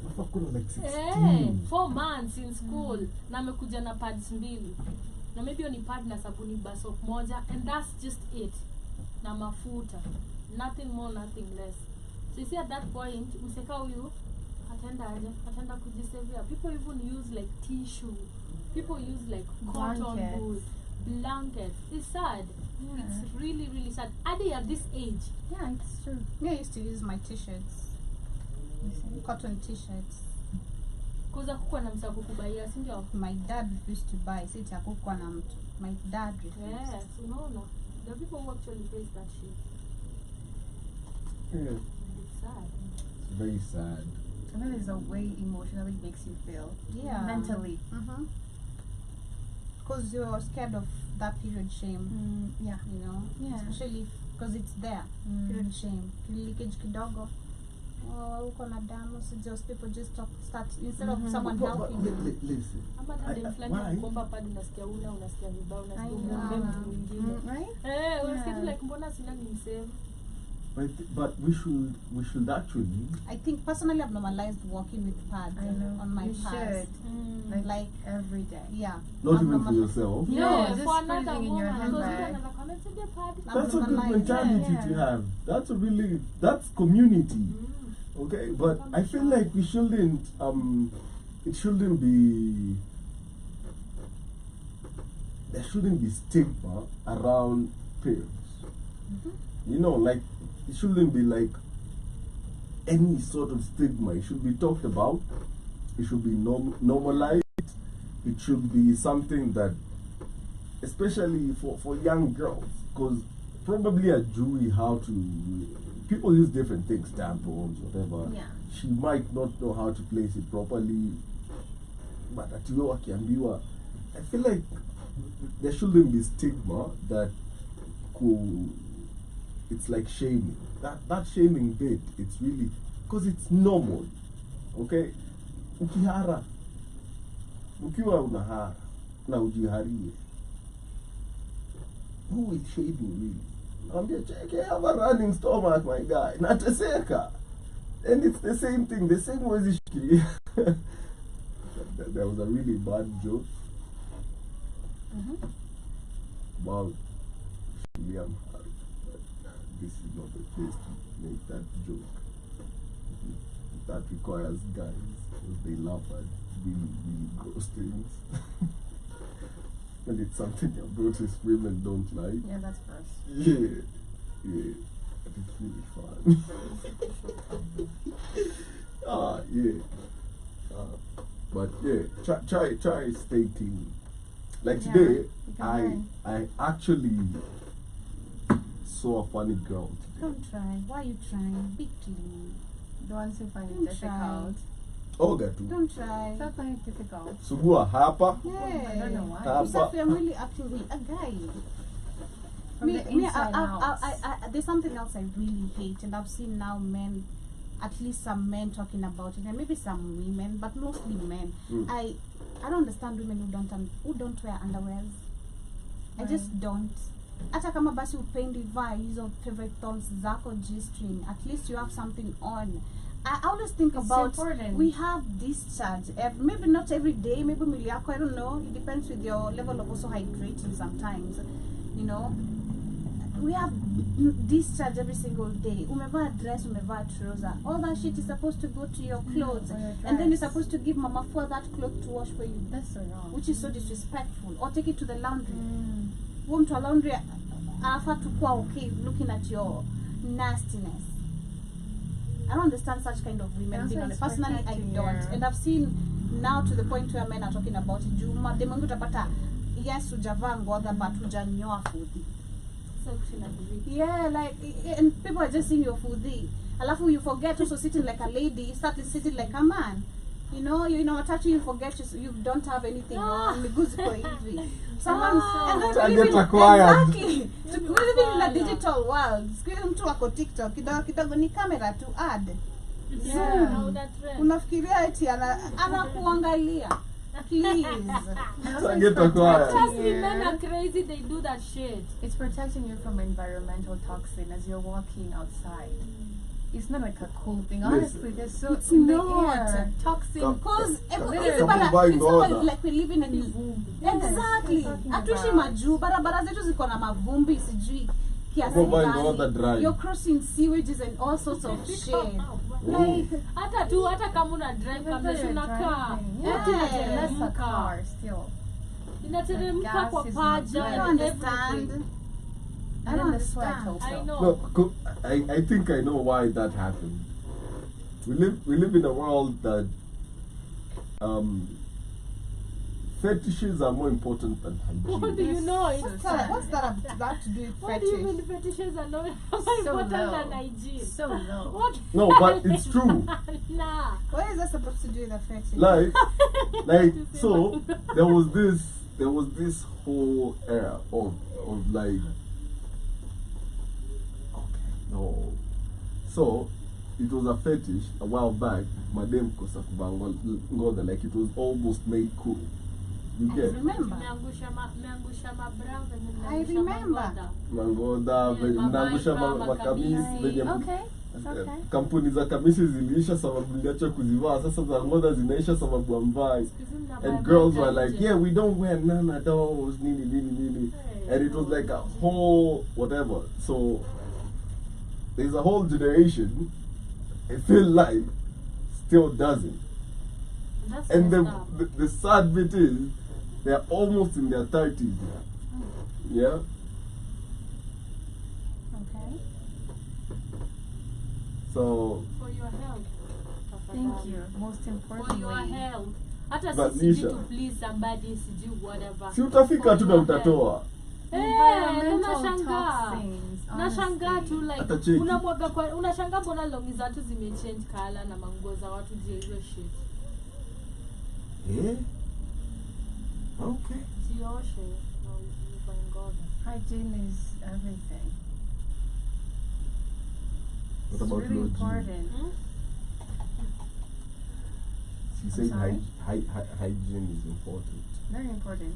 S2: Hapa kuna like 16.
S5: 4 months in school, na amekuja na pads 2, na maybe ni pad na sabuni basop moja, and that's just it, na mafuta, nothing more, nothing less. So you see at that point mseka huyu atenda kujisevia. People even use like tissue, people use like cotton
S4: Blankets.
S5: wool, blankets. It's sad. It's really really sad at this age.
S4: Yeah, it's true.
S3: Me, I used to use my t-shirts, cotton t-shirts.
S5: Kuza kukua na msa kukubaia, si ndio?
S3: My dad refused to buy. Sita hakukuwa na mtu. My dad refused.
S5: Yes, unaona. The people who actually face that shit.
S2: Yeah,
S5: It's sad.
S2: it's very sad.
S4: And that is a way emotionally makes you feel.
S3: Yeah.
S4: Mentally.
S3: Because you're scared of that period shame.
S4: Yeah.
S3: You know.
S4: Yeah.
S3: Especially because it's there. Period shame. Leakage kidogo. Oh, uko na damu. So just people just start instead of someone
S2: But
S3: helping you.
S2: listen,
S5: Ama hata dem fulani
S2: why?
S5: kuomba padi unasikia unasikia vibaya, unasikia
S4: I
S5: umembe
S4: know.
S5: mtu mwingine.
S4: Right?
S5: Unasikia tu like mbona sina ni msave.
S2: but we should actually,
S3: I think personally I've normalized walking with pads
S4: I know.
S3: on my
S4: You
S3: pads.
S4: should. Like every day.
S3: Yeah.
S2: not
S3: I've
S2: even for
S3: normal-
S2: yourself.
S4: No,
S5: Yeah,
S4: just
S5: for another
S4: putting in your
S5: woman. Because
S4: handbag.
S5: another comment, "Take the pad."
S2: That's a good
S3: normalized.
S2: mentality
S4: Yeah.
S2: to have. That's community. Okay, but I feel like we shouldn't it shouldn't be, there shouldn't be stigma around periods. You know, like it shouldn't be like any sort of stigma. It should be talked about. It should be normalized. It should be something that, especially for young girls, because probably a Jewy how to, people use different things, tampons, whatever.
S4: Yeah.
S2: She might not know how to place it properly, but atiwe wakiambiwa, I feel like there shouldn't be stigma that it's like shaming. That shaming bit, it's really, because it's normal. Okay? Ukihara, ukiwa unahara na ujiharie, who will shame you really? Naambia, check, I have a running stomach, my guy. Nateseka. And it's the same thing, the same way zishikilia. There was a really bad joke about Liam Harry. This is not the place to make that joke. That requires guys, because they laugh at really, really gross things. And it's something your British women don't like.
S4: Yeah, that's gross.
S2: Yeah, yeah. But it's really fun. Yeah. But yeah, try stay clean. Like
S4: Yeah,
S2: today,
S4: you can learn.
S2: I actually saw a funny girl today.
S3: Don't try. Why are you trying? Be clean.
S4: The ones who find
S3: Don't
S4: it difficult.
S2: Oh, that too.
S3: Don't try.
S4: Stop finding it difficult.
S2: Sugua hapa.
S4: I don't know why.
S2: Hapa.
S3: Usafi, I'm really acting with a guy.
S4: From the inside out.
S3: There's something else I really hate, and I've seen now men, at least some men talking about it, and maybe some women, but mostly men. I don't understand women who don't wear underwears. I just don't. Hata kama basi upendi vaa hizo favorite thongs zako G-string, at least you have something on. I always think
S4: It's
S3: about
S4: important.
S3: we have discharge. Maybe not every day, maybe mwili yako, I don't know. It depends with your level of also hydrating sometimes. You know, we have discharge every single day. Umevaa dress, umevaa trouser. All that shit is supposed to go to your clothes.
S4: or your
S3: And then you're
S4: dress.
S3: supposed to give mama for that cloth to wash for you.
S4: That's so wrong.
S3: Which is so disrespectful. Or take it to the laundry.
S4: Mm.
S3: Won't to a laundry after to go okay looking at your nastiness. I don't understand such kind of women
S4: Also,
S3: being honest.
S4: it's
S3: Personally, I
S4: protecting
S3: don't.
S4: your-
S3: And I've seen now to the point where men are talking about it. Juma demongo utapata yes ujavaa ngoga but hujanyoa fudhi.
S5: So clean and great.
S3: Yeah, like and people are just seeing your fudhi. Alafu you forget also sitting like a lady, you start sitting like a man. You know, matatu you forget you don't have anything on. Miguu ziko hivi. Someone and then
S2: Target
S3: we live in-
S2: acquired.
S3: Exactly. We live in a digital world. Siku hizi mtu wako TikTok, kidogo ni kamera tu add.
S4: Yeah.
S5: Now that trend.
S3: Unafikiria eti anakuangalia. Please.
S2: Target acquired.
S5: Trust me, men are crazy, they do that shit.
S4: It's protecting you from environmental toxin as you're walking outside. It's not like a cool thing. Honestly, there's so
S3: It's
S4: in the
S3: not.
S4: air, toxin.
S3: Because
S2: Literally.
S3: it's like we're living in
S4: Yes,
S3: exactly.
S4: I'm talking
S3: Hatuishi
S4: about.
S3: majuu, barabara zetu ziko na mavumbi sijui kiasi
S2: Hapo buying water
S3: gani.
S2: drive.
S3: You're crossing sewages and all sorts of shit.
S2: Like,
S5: Hata kama una drive kabla unakaa.
S3: Yeah.
S4: That's a car still.
S5: Inateremka
S4: Gas
S5: kwa
S4: is
S5: paja
S4: not
S3: I don't
S5: and
S3: understand.
S5: everything.
S3: I don't
S4: And then the sweat
S3: understand.
S4: also.
S5: I know.
S2: no, I think I know why that happened. We live in a world that fetishes are more important than
S5: What do
S2: hygiene.
S5: you know?
S3: What's that about to do with
S5: What do you
S3: fetish?
S5: mean fetishes are not
S4: So
S5: important
S4: low.
S5: than hygiene?
S4: So low.
S5: What?
S2: No, but it's true.
S5: Nah.
S3: What is that supposed to do with a fetish?
S2: Like so there was this whole era of like no. So it was a fetish a while back. Madam kosa kuvaa ngoda, like it was almost made cool. You
S3: I
S2: get
S3: remember.
S5: Meangusha mabra venye
S3: I
S5: meangusha
S3: remember.
S5: mangoda.
S2: mangoda venye mnaangusha makamisi venye
S4: Okay. Okay.
S2: kampuni za kamisi ziliisha sababu niliacha kuzivaa. Sasa za ngoda zinaisha sababu amvai. And girls were like, yeah, we don't wear none at all, nini. And it was like a whole whatever. So there's a whole generation, I feel like, still doesn't.
S5: That's
S2: And
S5: messed up.
S2: the sad bit is, they're almost in their 30s. Yeah?
S3: Okay.
S2: So,
S5: For your health.
S4: Thank you. Most
S5: For
S4: importantly.
S5: your health. Hata
S2: But
S5: sisi need
S2: Nisha,
S5: to please somebody, sijui whatever.
S2: si utafika tu
S5: For
S2: na
S5: your health.
S2: utatoa.
S4: Environmental
S5: Nashangaa.
S4: toxins.
S5: Nashangaa tu like
S2: Hata cheki.
S5: unamwaga kwa unashangaa mbona longi za watu zimechange color na manguo za watu je hizo shit.
S2: Yeah? Okay.
S5: Jioshe na uvae ngoda.
S4: Hygiene is everything.
S2: What
S4: It's
S2: about
S4: really
S2: low G?
S4: important.
S2: She said
S4: sorry?
S2: hygiene is important.
S4: Very important.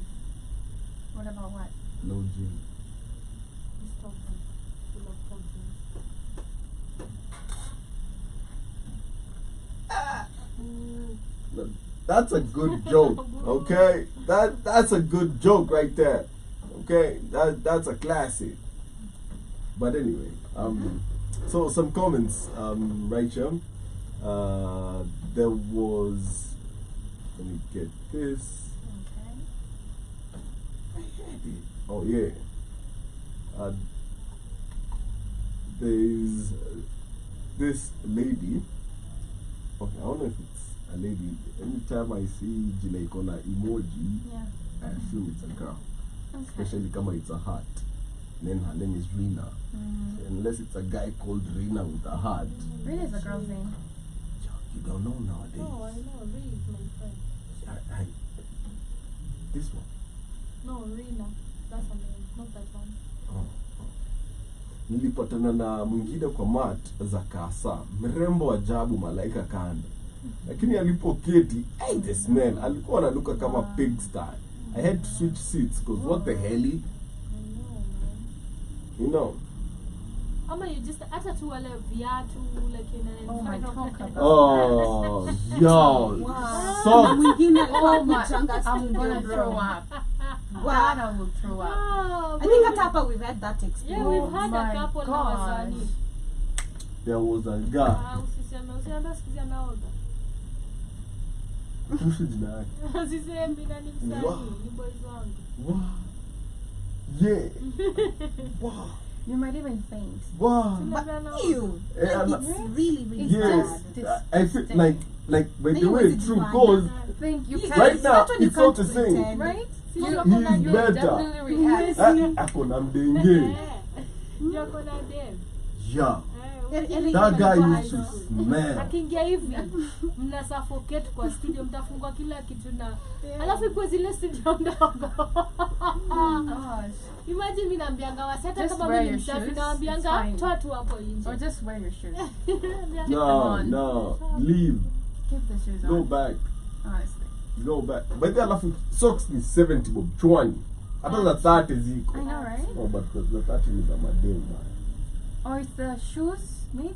S4: What about what?
S2: Low G.
S5: Stop. Full of company.
S2: That's a good joke, okay? That's a good joke right there, okay? That's a classic. But anyway, so some comments, right here. There was, let me get this.
S4: Okay.
S2: Oh yeah. There's this lady. Okay, I don't know if it's a lady. Anytime I see Jile Ikona emoji,
S4: Yeah.
S2: I assume it's a girl.
S4: Okay.
S2: Especially kama it's a heart. then her name is Rina. Unless it's a guy called Rina with a heart.
S4: Rina is a girl's name.
S2: You don't know nowadays.
S5: No, I know. Ray is my friend.
S2: This one.
S5: No, Rina. That's her name. Not that one.
S2: Nilipatana na mwingine kwa mat za kasa, mrembo ajabu, malaika kando. Lakini alipoketi, the smell, alikuwa ananuka kama pigsty. I had to switch seats because what the hell?
S5: I know, man.
S2: You know.
S5: Ama you just hata tu wale viatu like in
S4: Oh my God.
S2: Oh, yo.
S3: Wow.
S2: So
S3: Mwingine
S4: Oh my,
S3: mchanga
S4: I'm gonna
S3: studio,
S4: throw
S3: bro.
S4: up.
S3: Wow.
S4: God, I will throw up.
S5: Wow,
S3: I think hata hapa we've had that experience.
S5: yeah, we've had
S4: my
S5: a couple na
S4: gosh.
S5: wasanii.
S2: there was a guy.
S5: Usiambia siku anaoga.
S2: Kuhusu jina yake.
S5: Usiseme nani msanii,
S2: Wow.
S5: ni boys wangu.
S2: Wow. Yeah. Wow.
S4: You might even faint.
S2: Wow.
S3: But
S5: Tunapeana
S3: ew,
S2: Eh,
S3: like,
S2: I'm-
S3: it's really, really
S4: It's
S2: Yes.
S3: bad.
S2: I feel like by
S3: Then
S2: the
S3: you
S2: way,
S3: was
S2: true,
S3: divine.
S2: cause
S4: Think you
S3: Yes,
S4: can.
S2: right now
S3: that's when you
S2: it's not
S3: can't
S2: the same.
S3: pretend.
S4: Right?
S5: Si
S4: You
S5: uko
S2: He
S5: na
S2: is
S5: dem.
S2: better.
S4: definitely react.
S2: Ako na mdenge.
S5: Yako na dem.
S2: Yeah.
S3: Ele-
S2: That guy
S3: ele-
S2: used to smell.
S5: Akiingia hivi mna suffocate kwa studio, mtafungwa kila kitu na alafu ikuwe zile studio ndogo.
S4: Gosh.
S5: Imagine mimi naambianga wasi hata
S4: Just
S5: kama
S4: wear
S5: mimi ni
S4: your
S5: msafi
S4: shoes,
S5: naambianga
S4: it's fine.
S5: toa tu hapo nje.
S4: Or just wear your shoes.
S2: No, leave.
S4: Keep the shoes
S2: Go
S4: on.
S2: back.
S4: Honestly.
S2: Go back. But the alafu socks ni 70 bob chwani. Hata za 30 ziko.
S4: I know, right?
S2: Oh, but the 30 ni za madem man.
S4: Or it's the shoes, maybe?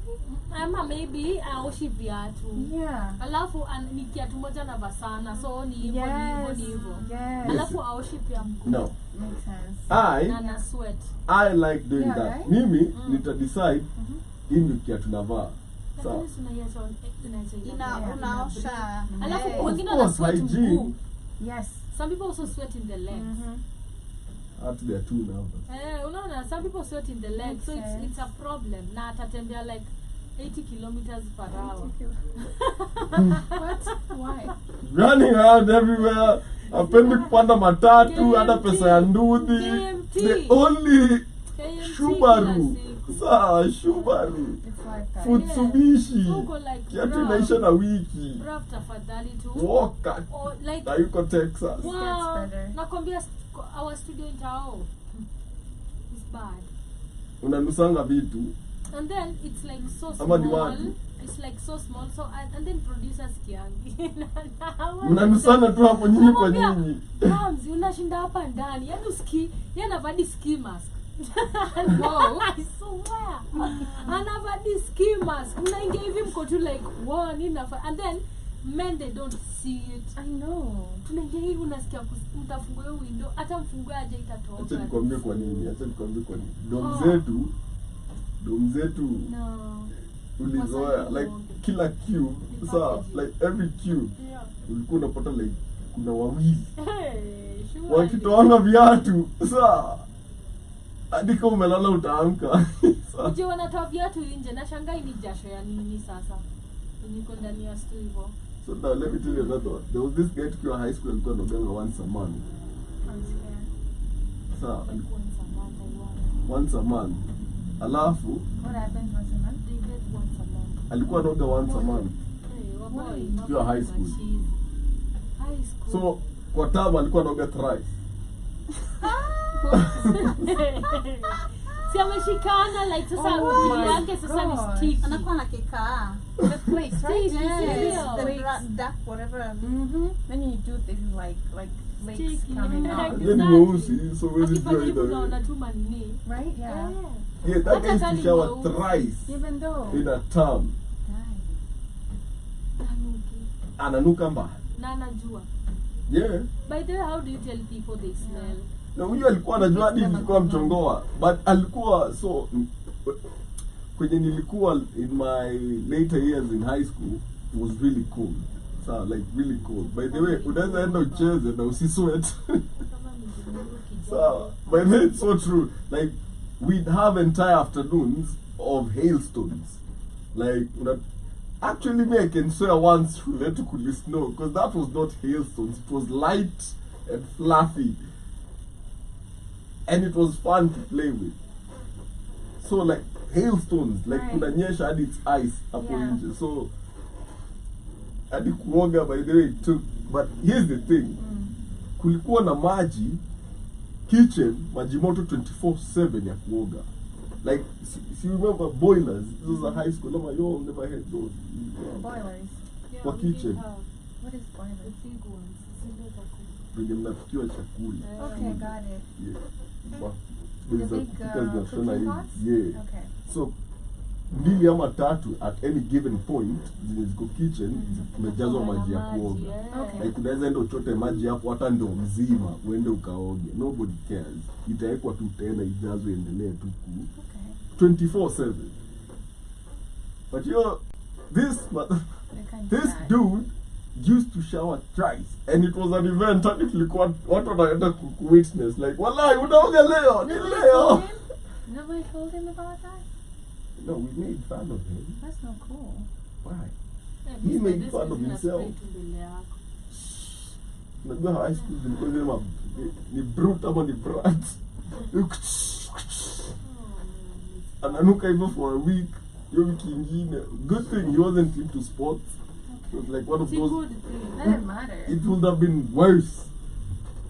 S5: Ama maybe aoshi viatu.
S4: Yeah.
S5: Alafu ni kiatu moja na vasana, so ni hivyo ni hivyo ni hivyo.
S4: Yes.
S5: Alafu aoshi pia mguu.
S2: No.
S4: Makes sense.
S5: Na na sweat.
S2: I like doing
S4: Yeah,
S2: that.
S4: right?
S2: Mimi nita decide hii ndio kiatu navaa. Sawa.
S5: Lakini tunaiacha
S3: Ina- unaosha.
S5: Alafu
S3: Yes.
S5: wengine
S2: Of
S5: wana
S2: course,
S5: sweat
S2: hygiene.
S5: mguu.
S4: Yes.
S5: Some people also sweat in the legs.
S2: Hata there are two now.
S5: Unaona, some people sweat in the legs, so
S4: Makes
S5: it's a problem. Na atatembea like 80 kilometers per hour.
S4: What? Why?
S2: Running around everywhere. Apendi kupanda matatu, hata pesa ya ndudhi.
S5: KMT.
S2: The only
S5: KMT
S2: Subaru.
S5: kila siku.
S2: Saa Subaru.
S4: It's like that.
S2: Futsubishi.
S5: So uko like,
S2: Kiatu
S5: bruv,
S2: inaisha na wiki.
S5: bruv, tafadhali tu.
S2: Walker.
S5: Or like,
S2: Na yuko Texas.
S5: wow,
S4: Gets better.
S5: nakwambia our studio in Tao is bad.
S2: Unanusanga vitu.
S5: And then it's like so
S2: Ama ni
S5: small.
S2: watu.
S5: It's like so small. So and then producers kiangi.
S2: Mnanusana tu hapo nyinyi kwa
S5: Namwambia,
S2: nyinyi.
S5: Ramzi, unashinda hapa ndani. Yaani uski, yeye anavadi ski mask.
S4: Wow.
S5: I swear. Anavadi ski mask. Unaingia hivi mko tu like, wow, nini nafa. And then men they don't see it.
S4: I know.
S5: Tunaingia hivi unasikia mtafungua hiyo window. Hata mfungue aje
S2: Acha
S5: itatoka.
S2: nikwambie kwa nini. Acha nikwambie kwa nini.
S5: Oh.
S2: Dom zetu
S5: No.
S2: ulizoea like kila cube. Sawa, like every cube
S5: Yeah.
S2: ulikuwa unapata like kuna wawili
S5: Hey, sure.
S2: wakitoanga viatu. Sawa. Hadi kama umelala utaamka. Sawa.
S5: Uje wanatoa viatu nje na shangai ni jasho ya nini sasa? Niko ndani ya stu hivyo.
S2: So now let me tell you another one. There was this guy tukiwa high school alikuwa anoganga once a month.
S4: I'm scared.
S2: Sawa,
S5: Like once a month I want.
S2: once a month. Alafu
S4: What happens once a month?
S5: They get once a month.
S2: alikuwa anaoga once a month.
S5: Hey, waboy,
S4: Why?
S5: mambo
S2: Tukiwa high
S5: ni
S2: school.
S5: machizi. High school.
S2: So kwa term alikuwa anaoga thrice.
S5: Si ameshikana like sasa
S4: Oh
S5: mwili
S4: my
S5: yake sasa ni
S4: gosh.
S5: sticky.
S3: Anakuwa na kikaa.
S4: The place, right?
S5: Sticky,
S3: Yes,
S5: serious.
S3: the duck, whatever.
S4: Then you do things like lakes
S5: Sticky.
S4: coming out.
S2: And then mweusi, so wezi
S5: Akifanya
S2: jua
S5: hivyo
S2: either way.
S5: unaona tu manini.
S4: Right? Yeah.
S2: Yeah, that guy
S5: Hata
S2: used to
S5: kali
S2: shower
S5: mweusi.
S2: thrice
S4: Even though.
S2: in a term.
S5: Nanuki.
S2: Ananuka mbaya.
S5: Na anajua.
S2: Yeah.
S5: By the way, how do you tell people they smell?
S2: Na huyu alikuwa anajua hadi nilikuwa mchongoa, but alikuwa so kwenye nilikuwa in my later years in high school it was really cool. So like really cool. By the way, unaweza enda ucheze na usisweat.
S5: Kama ni kinuki
S2: So, by the way, it's so true. Like we'd have entire afternoons of hailstones. Like actually me I can swear once related to the snow because that was not hailstones. It was light and fluffy. and it was fun to play with. So like hailstones, like
S4: Right.
S2: kunanyesha hadi it's ice hapo
S4: Yeah.
S2: nje. So hadi kuoga by the way it took, but here's the thing. Kulikuwa na maji kitchen, maji moto 24/7 ya kuoga. Like, if you remember boilers, this was a high school. You all never had those.
S4: Boilers.
S5: Yeah,
S2: Kwa
S5: we did
S2: kitchen.
S5: have
S4: What is
S5: the
S4: boilers?
S5: big ones. Zile za ku-
S2: Venye mnapikiwa chakula.
S4: Okay, got it.
S2: Yeah. But
S4: The
S2: there's a
S4: big
S2: because they're showing
S4: cooking
S2: you-
S4: pots?
S2: yeah.
S4: Okay.
S2: So mbili ama tatu at any given point zenye ziko kitchen zimejazwa maji ya kuoga.
S5: yeah.
S4: Okay.
S2: Like unaweza enda uchote maji hapo hata ndo mzima uende ukaoge. Nobody cares. Itawekwa tu tena ijazwe endelee tu ku
S4: Okay.
S2: 24/7. But this
S4: They're kind of
S2: this
S4: bad.
S2: dude used to shower thrice, and it was an event. And it ilikuwa watu wanaenda witness like, "Walai, unaoga leo, ni leo."
S4: Nobody told him about that?
S2: No, we made fun of him.
S4: That's not cool.
S2: Why?
S5: Yeah,
S2: He
S5: this-
S2: made
S5: this
S2: fun of
S5: is
S2: himself.
S5: straight to mbele yako.
S2: Unajua high school zilikuwa zile ni brute ama ni brat. Ananuka hivyo for a week. Hiyo wiki ingine. Good thing he wasn't into sports. It was like one of
S5: It's a
S2: those.
S5: good thing.
S4: That didn't matter.
S2: It would have been worse.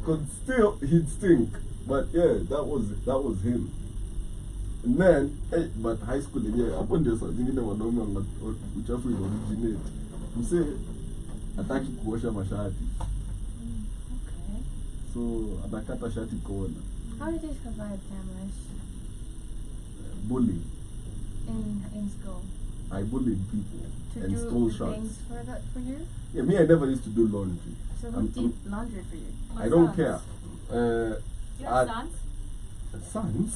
S2: Cause still he'd stink. But yeah, that was him. And then, hey, but high school yenyewe hapo ndio saa zingine wanaume uchafu ina originate. Msee hataki kuosha mashati.
S4: Okay.
S2: So anakata shati kona.
S4: How did you survive Tamlish
S2: Bullying.
S4: in school?
S2: I bullied people
S4: To
S2: and
S4: do
S2: stole
S4: the
S2: shots.
S4: things for you?
S2: Yeah, me I never used to do laundry.
S4: So who
S2: I'm-
S4: did laundry for you?
S2: I don't
S5: Sons.
S2: care.
S5: You have sons?
S2: Sons?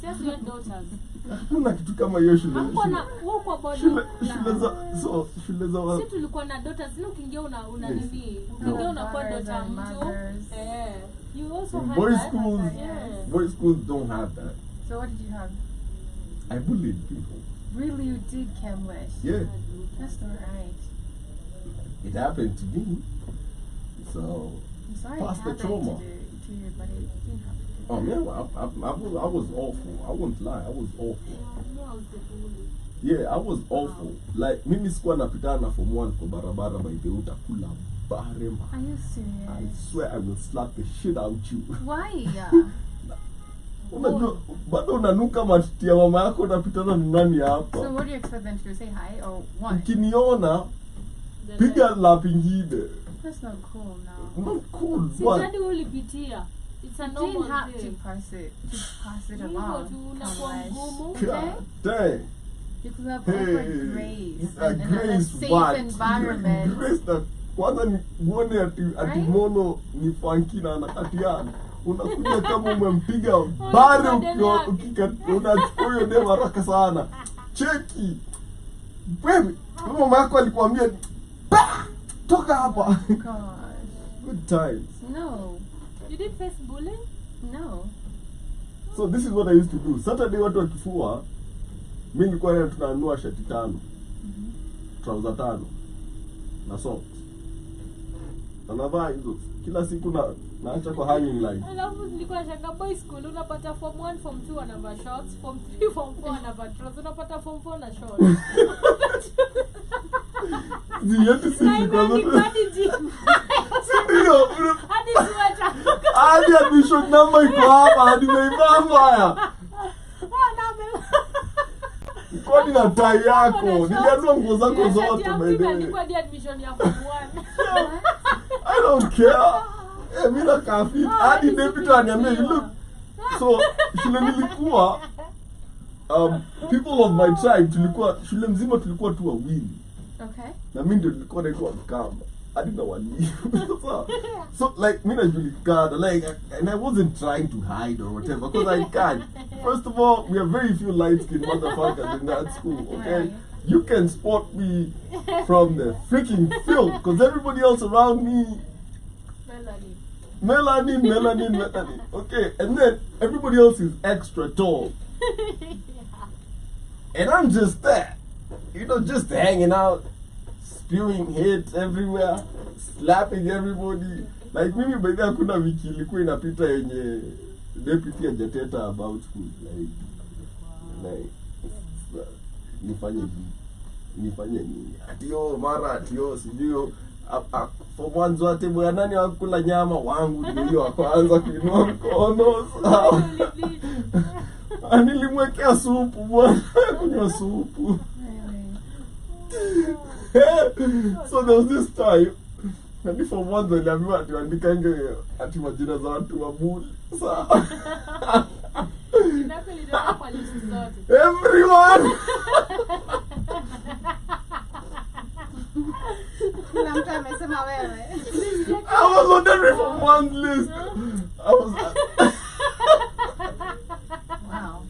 S5: Yes, you have daughters.
S2: Hakuna kitu kama hiyo shule.
S5: Hakuwa na huko bado.
S2: Shule za
S5: Sisi tulikuwa na daughters, zile ukiingia una
S2: Yes.
S5: nini? Ukiingia unakuwa
S4: Daughters
S5: daughter
S4: and
S5: mtu.
S4: mothers.
S5: You also
S2: In
S5: had
S2: boys'
S5: that?
S2: schools,
S5: Yeah.
S2: boys' schools don't have that.
S4: So what did you have?
S2: I bullied people.
S4: Really, you did Camlish?
S2: Yeah,
S4: That's not right.
S2: it happened to me. So,
S4: I'm sorry
S2: Pass
S4: it
S2: the
S4: happened
S2: trauma.
S4: to you, but it didn't happen to
S2: oh man, I was awful. I won't lie, I was awful.
S5: Yeah, I was the bully.
S2: Yeah, I was awful. Like mimi sikuwa napitana na form 1 kwa barabara by the utakula barema.
S4: Are you
S2: I
S4: serious?
S2: swear I will slap the shit out you.
S4: Why?
S2: Unajua bado unanuka matiti ya mama yako unapitana na nani
S4: So
S2: hapa?
S4: what do you expect them to do? Say hi or what?
S2: Ukiniona
S5: The
S2: piga lap ingine.
S4: That's not cool now.
S2: Not cool,
S5: Si
S2: but
S5: jadi ulipitia. It's a
S4: You
S5: normal
S4: didn't have to
S5: thing.
S4: pass it
S5: Hivyo
S4: along.
S5: tu unakuwa
S4: Camlish.
S5: mgumu.
S2: God dang.
S4: You could have
S2: Hey,
S4: offered grace
S2: a
S4: and a
S2: grace
S4: safe
S2: what?
S4: environment.
S2: Grace na kwanza ni uone ati
S4: Right?
S2: mono ni funky na anakatiana. Unakuja kama umempiga bari unachukua hiyo demu haraka sana. Cheki. Wewe, mama yako alikwambia "Bah! Toka hapa."
S4: Gosh.
S2: Good times.
S4: No.
S5: You did face bullying?
S4: No.
S2: So this is what I used to do. Saturday watu wakifua, mimi nilikuwa naenda tunanunua shati 5. Trouser 5 na socks. Anavaa hizo kila siku naacha kwa hanging line.
S5: Alafu nilikuwa nashangaa boys school unapata form 1, form 2 wanavaa shorts, form 3, form 4 wanavaa trousers, unapata form 4 na shorts.
S2: Ziyetu sisi
S5: Na
S2: kwa
S5: imeandikwa
S2: zote.
S5: hadi gym.
S2: Ndio.
S5: Hadi sweater.
S2: Hadi admission number iko hapa, hadi meivaa mbaya. Kwani na tai yako, nilianua nguo zako zote by the way.
S5: Imeandikwa hadi admission ya form 1.
S2: I don't care. Mimi na kafi. Hadi deputy aniambia, look. So, shule nilikuwa people of my tribe tulikuwa shule mzima tulikuwa tu wawili.
S4: Okay.
S2: Na mimi ndio nilikuwa naitwa Mkamba. Hadi na walimu. So like mimi najulikana like and I wasn't trying to hide or whatever because I can't. First of all, we have very few light-skinned motherfuckers in that school, okay?
S4: Right.
S2: You can spot me from the freaking filth because everybody else around me melanin, okay? And then everybody else is extra tall. And I'm just there, just hanging out, spewing hate everywhere, slapping everybody. Like mimi by the hakuna wiki ilikuwa inapita yenye deputy ajateta about food like nifanye nini atio mara atio sijui for mwanzo ate bwana nani wakula nyama wangu ndio wa kwanza kuinua mkono sawa. Nilimwekea supu bwana kunywa supu. So there was this time and for mwanzo niliambiwa ati andikaenge ati majina za watu wa buli sawa. Everyone.
S3: Kila mtu amesema wewe.
S2: I was on every from one list. I was.
S3: Wow.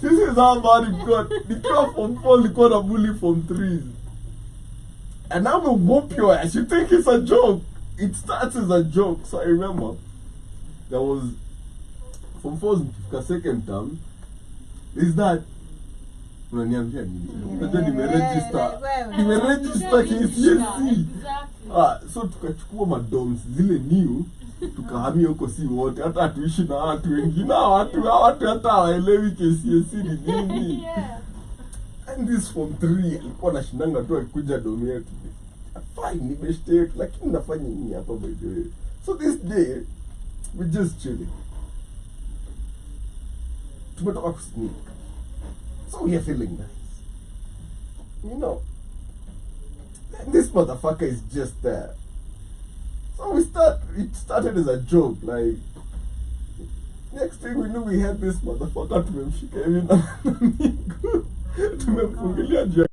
S2: This is how bad it got. The club from 4, the got a bully from 3. And I'm gonna whoop your ass. You think it's a joke? It starts as a joke. So I remember there was from 4 the second term. Is that unaniambia nini? Unajua nimeregister KCSE. So tukachukua madoms zile new tukahamia huko si wote hata hatuishi na watu wengine watu hata hawaelewi KCSE ni nini. And this from 3 alikuwa anashindanga tu akikuja domi yetu. Fine nimeshtake lakini nafanya nini hapa by the way. So this day we just chilling. Tumetoka kusneak. So we are feeling nice. You know, this motherfucker is just there. So it started as a joke, like, next thing we knew we had this motherfucker tumemshika hivi na miguu. Tumemfungilia juu.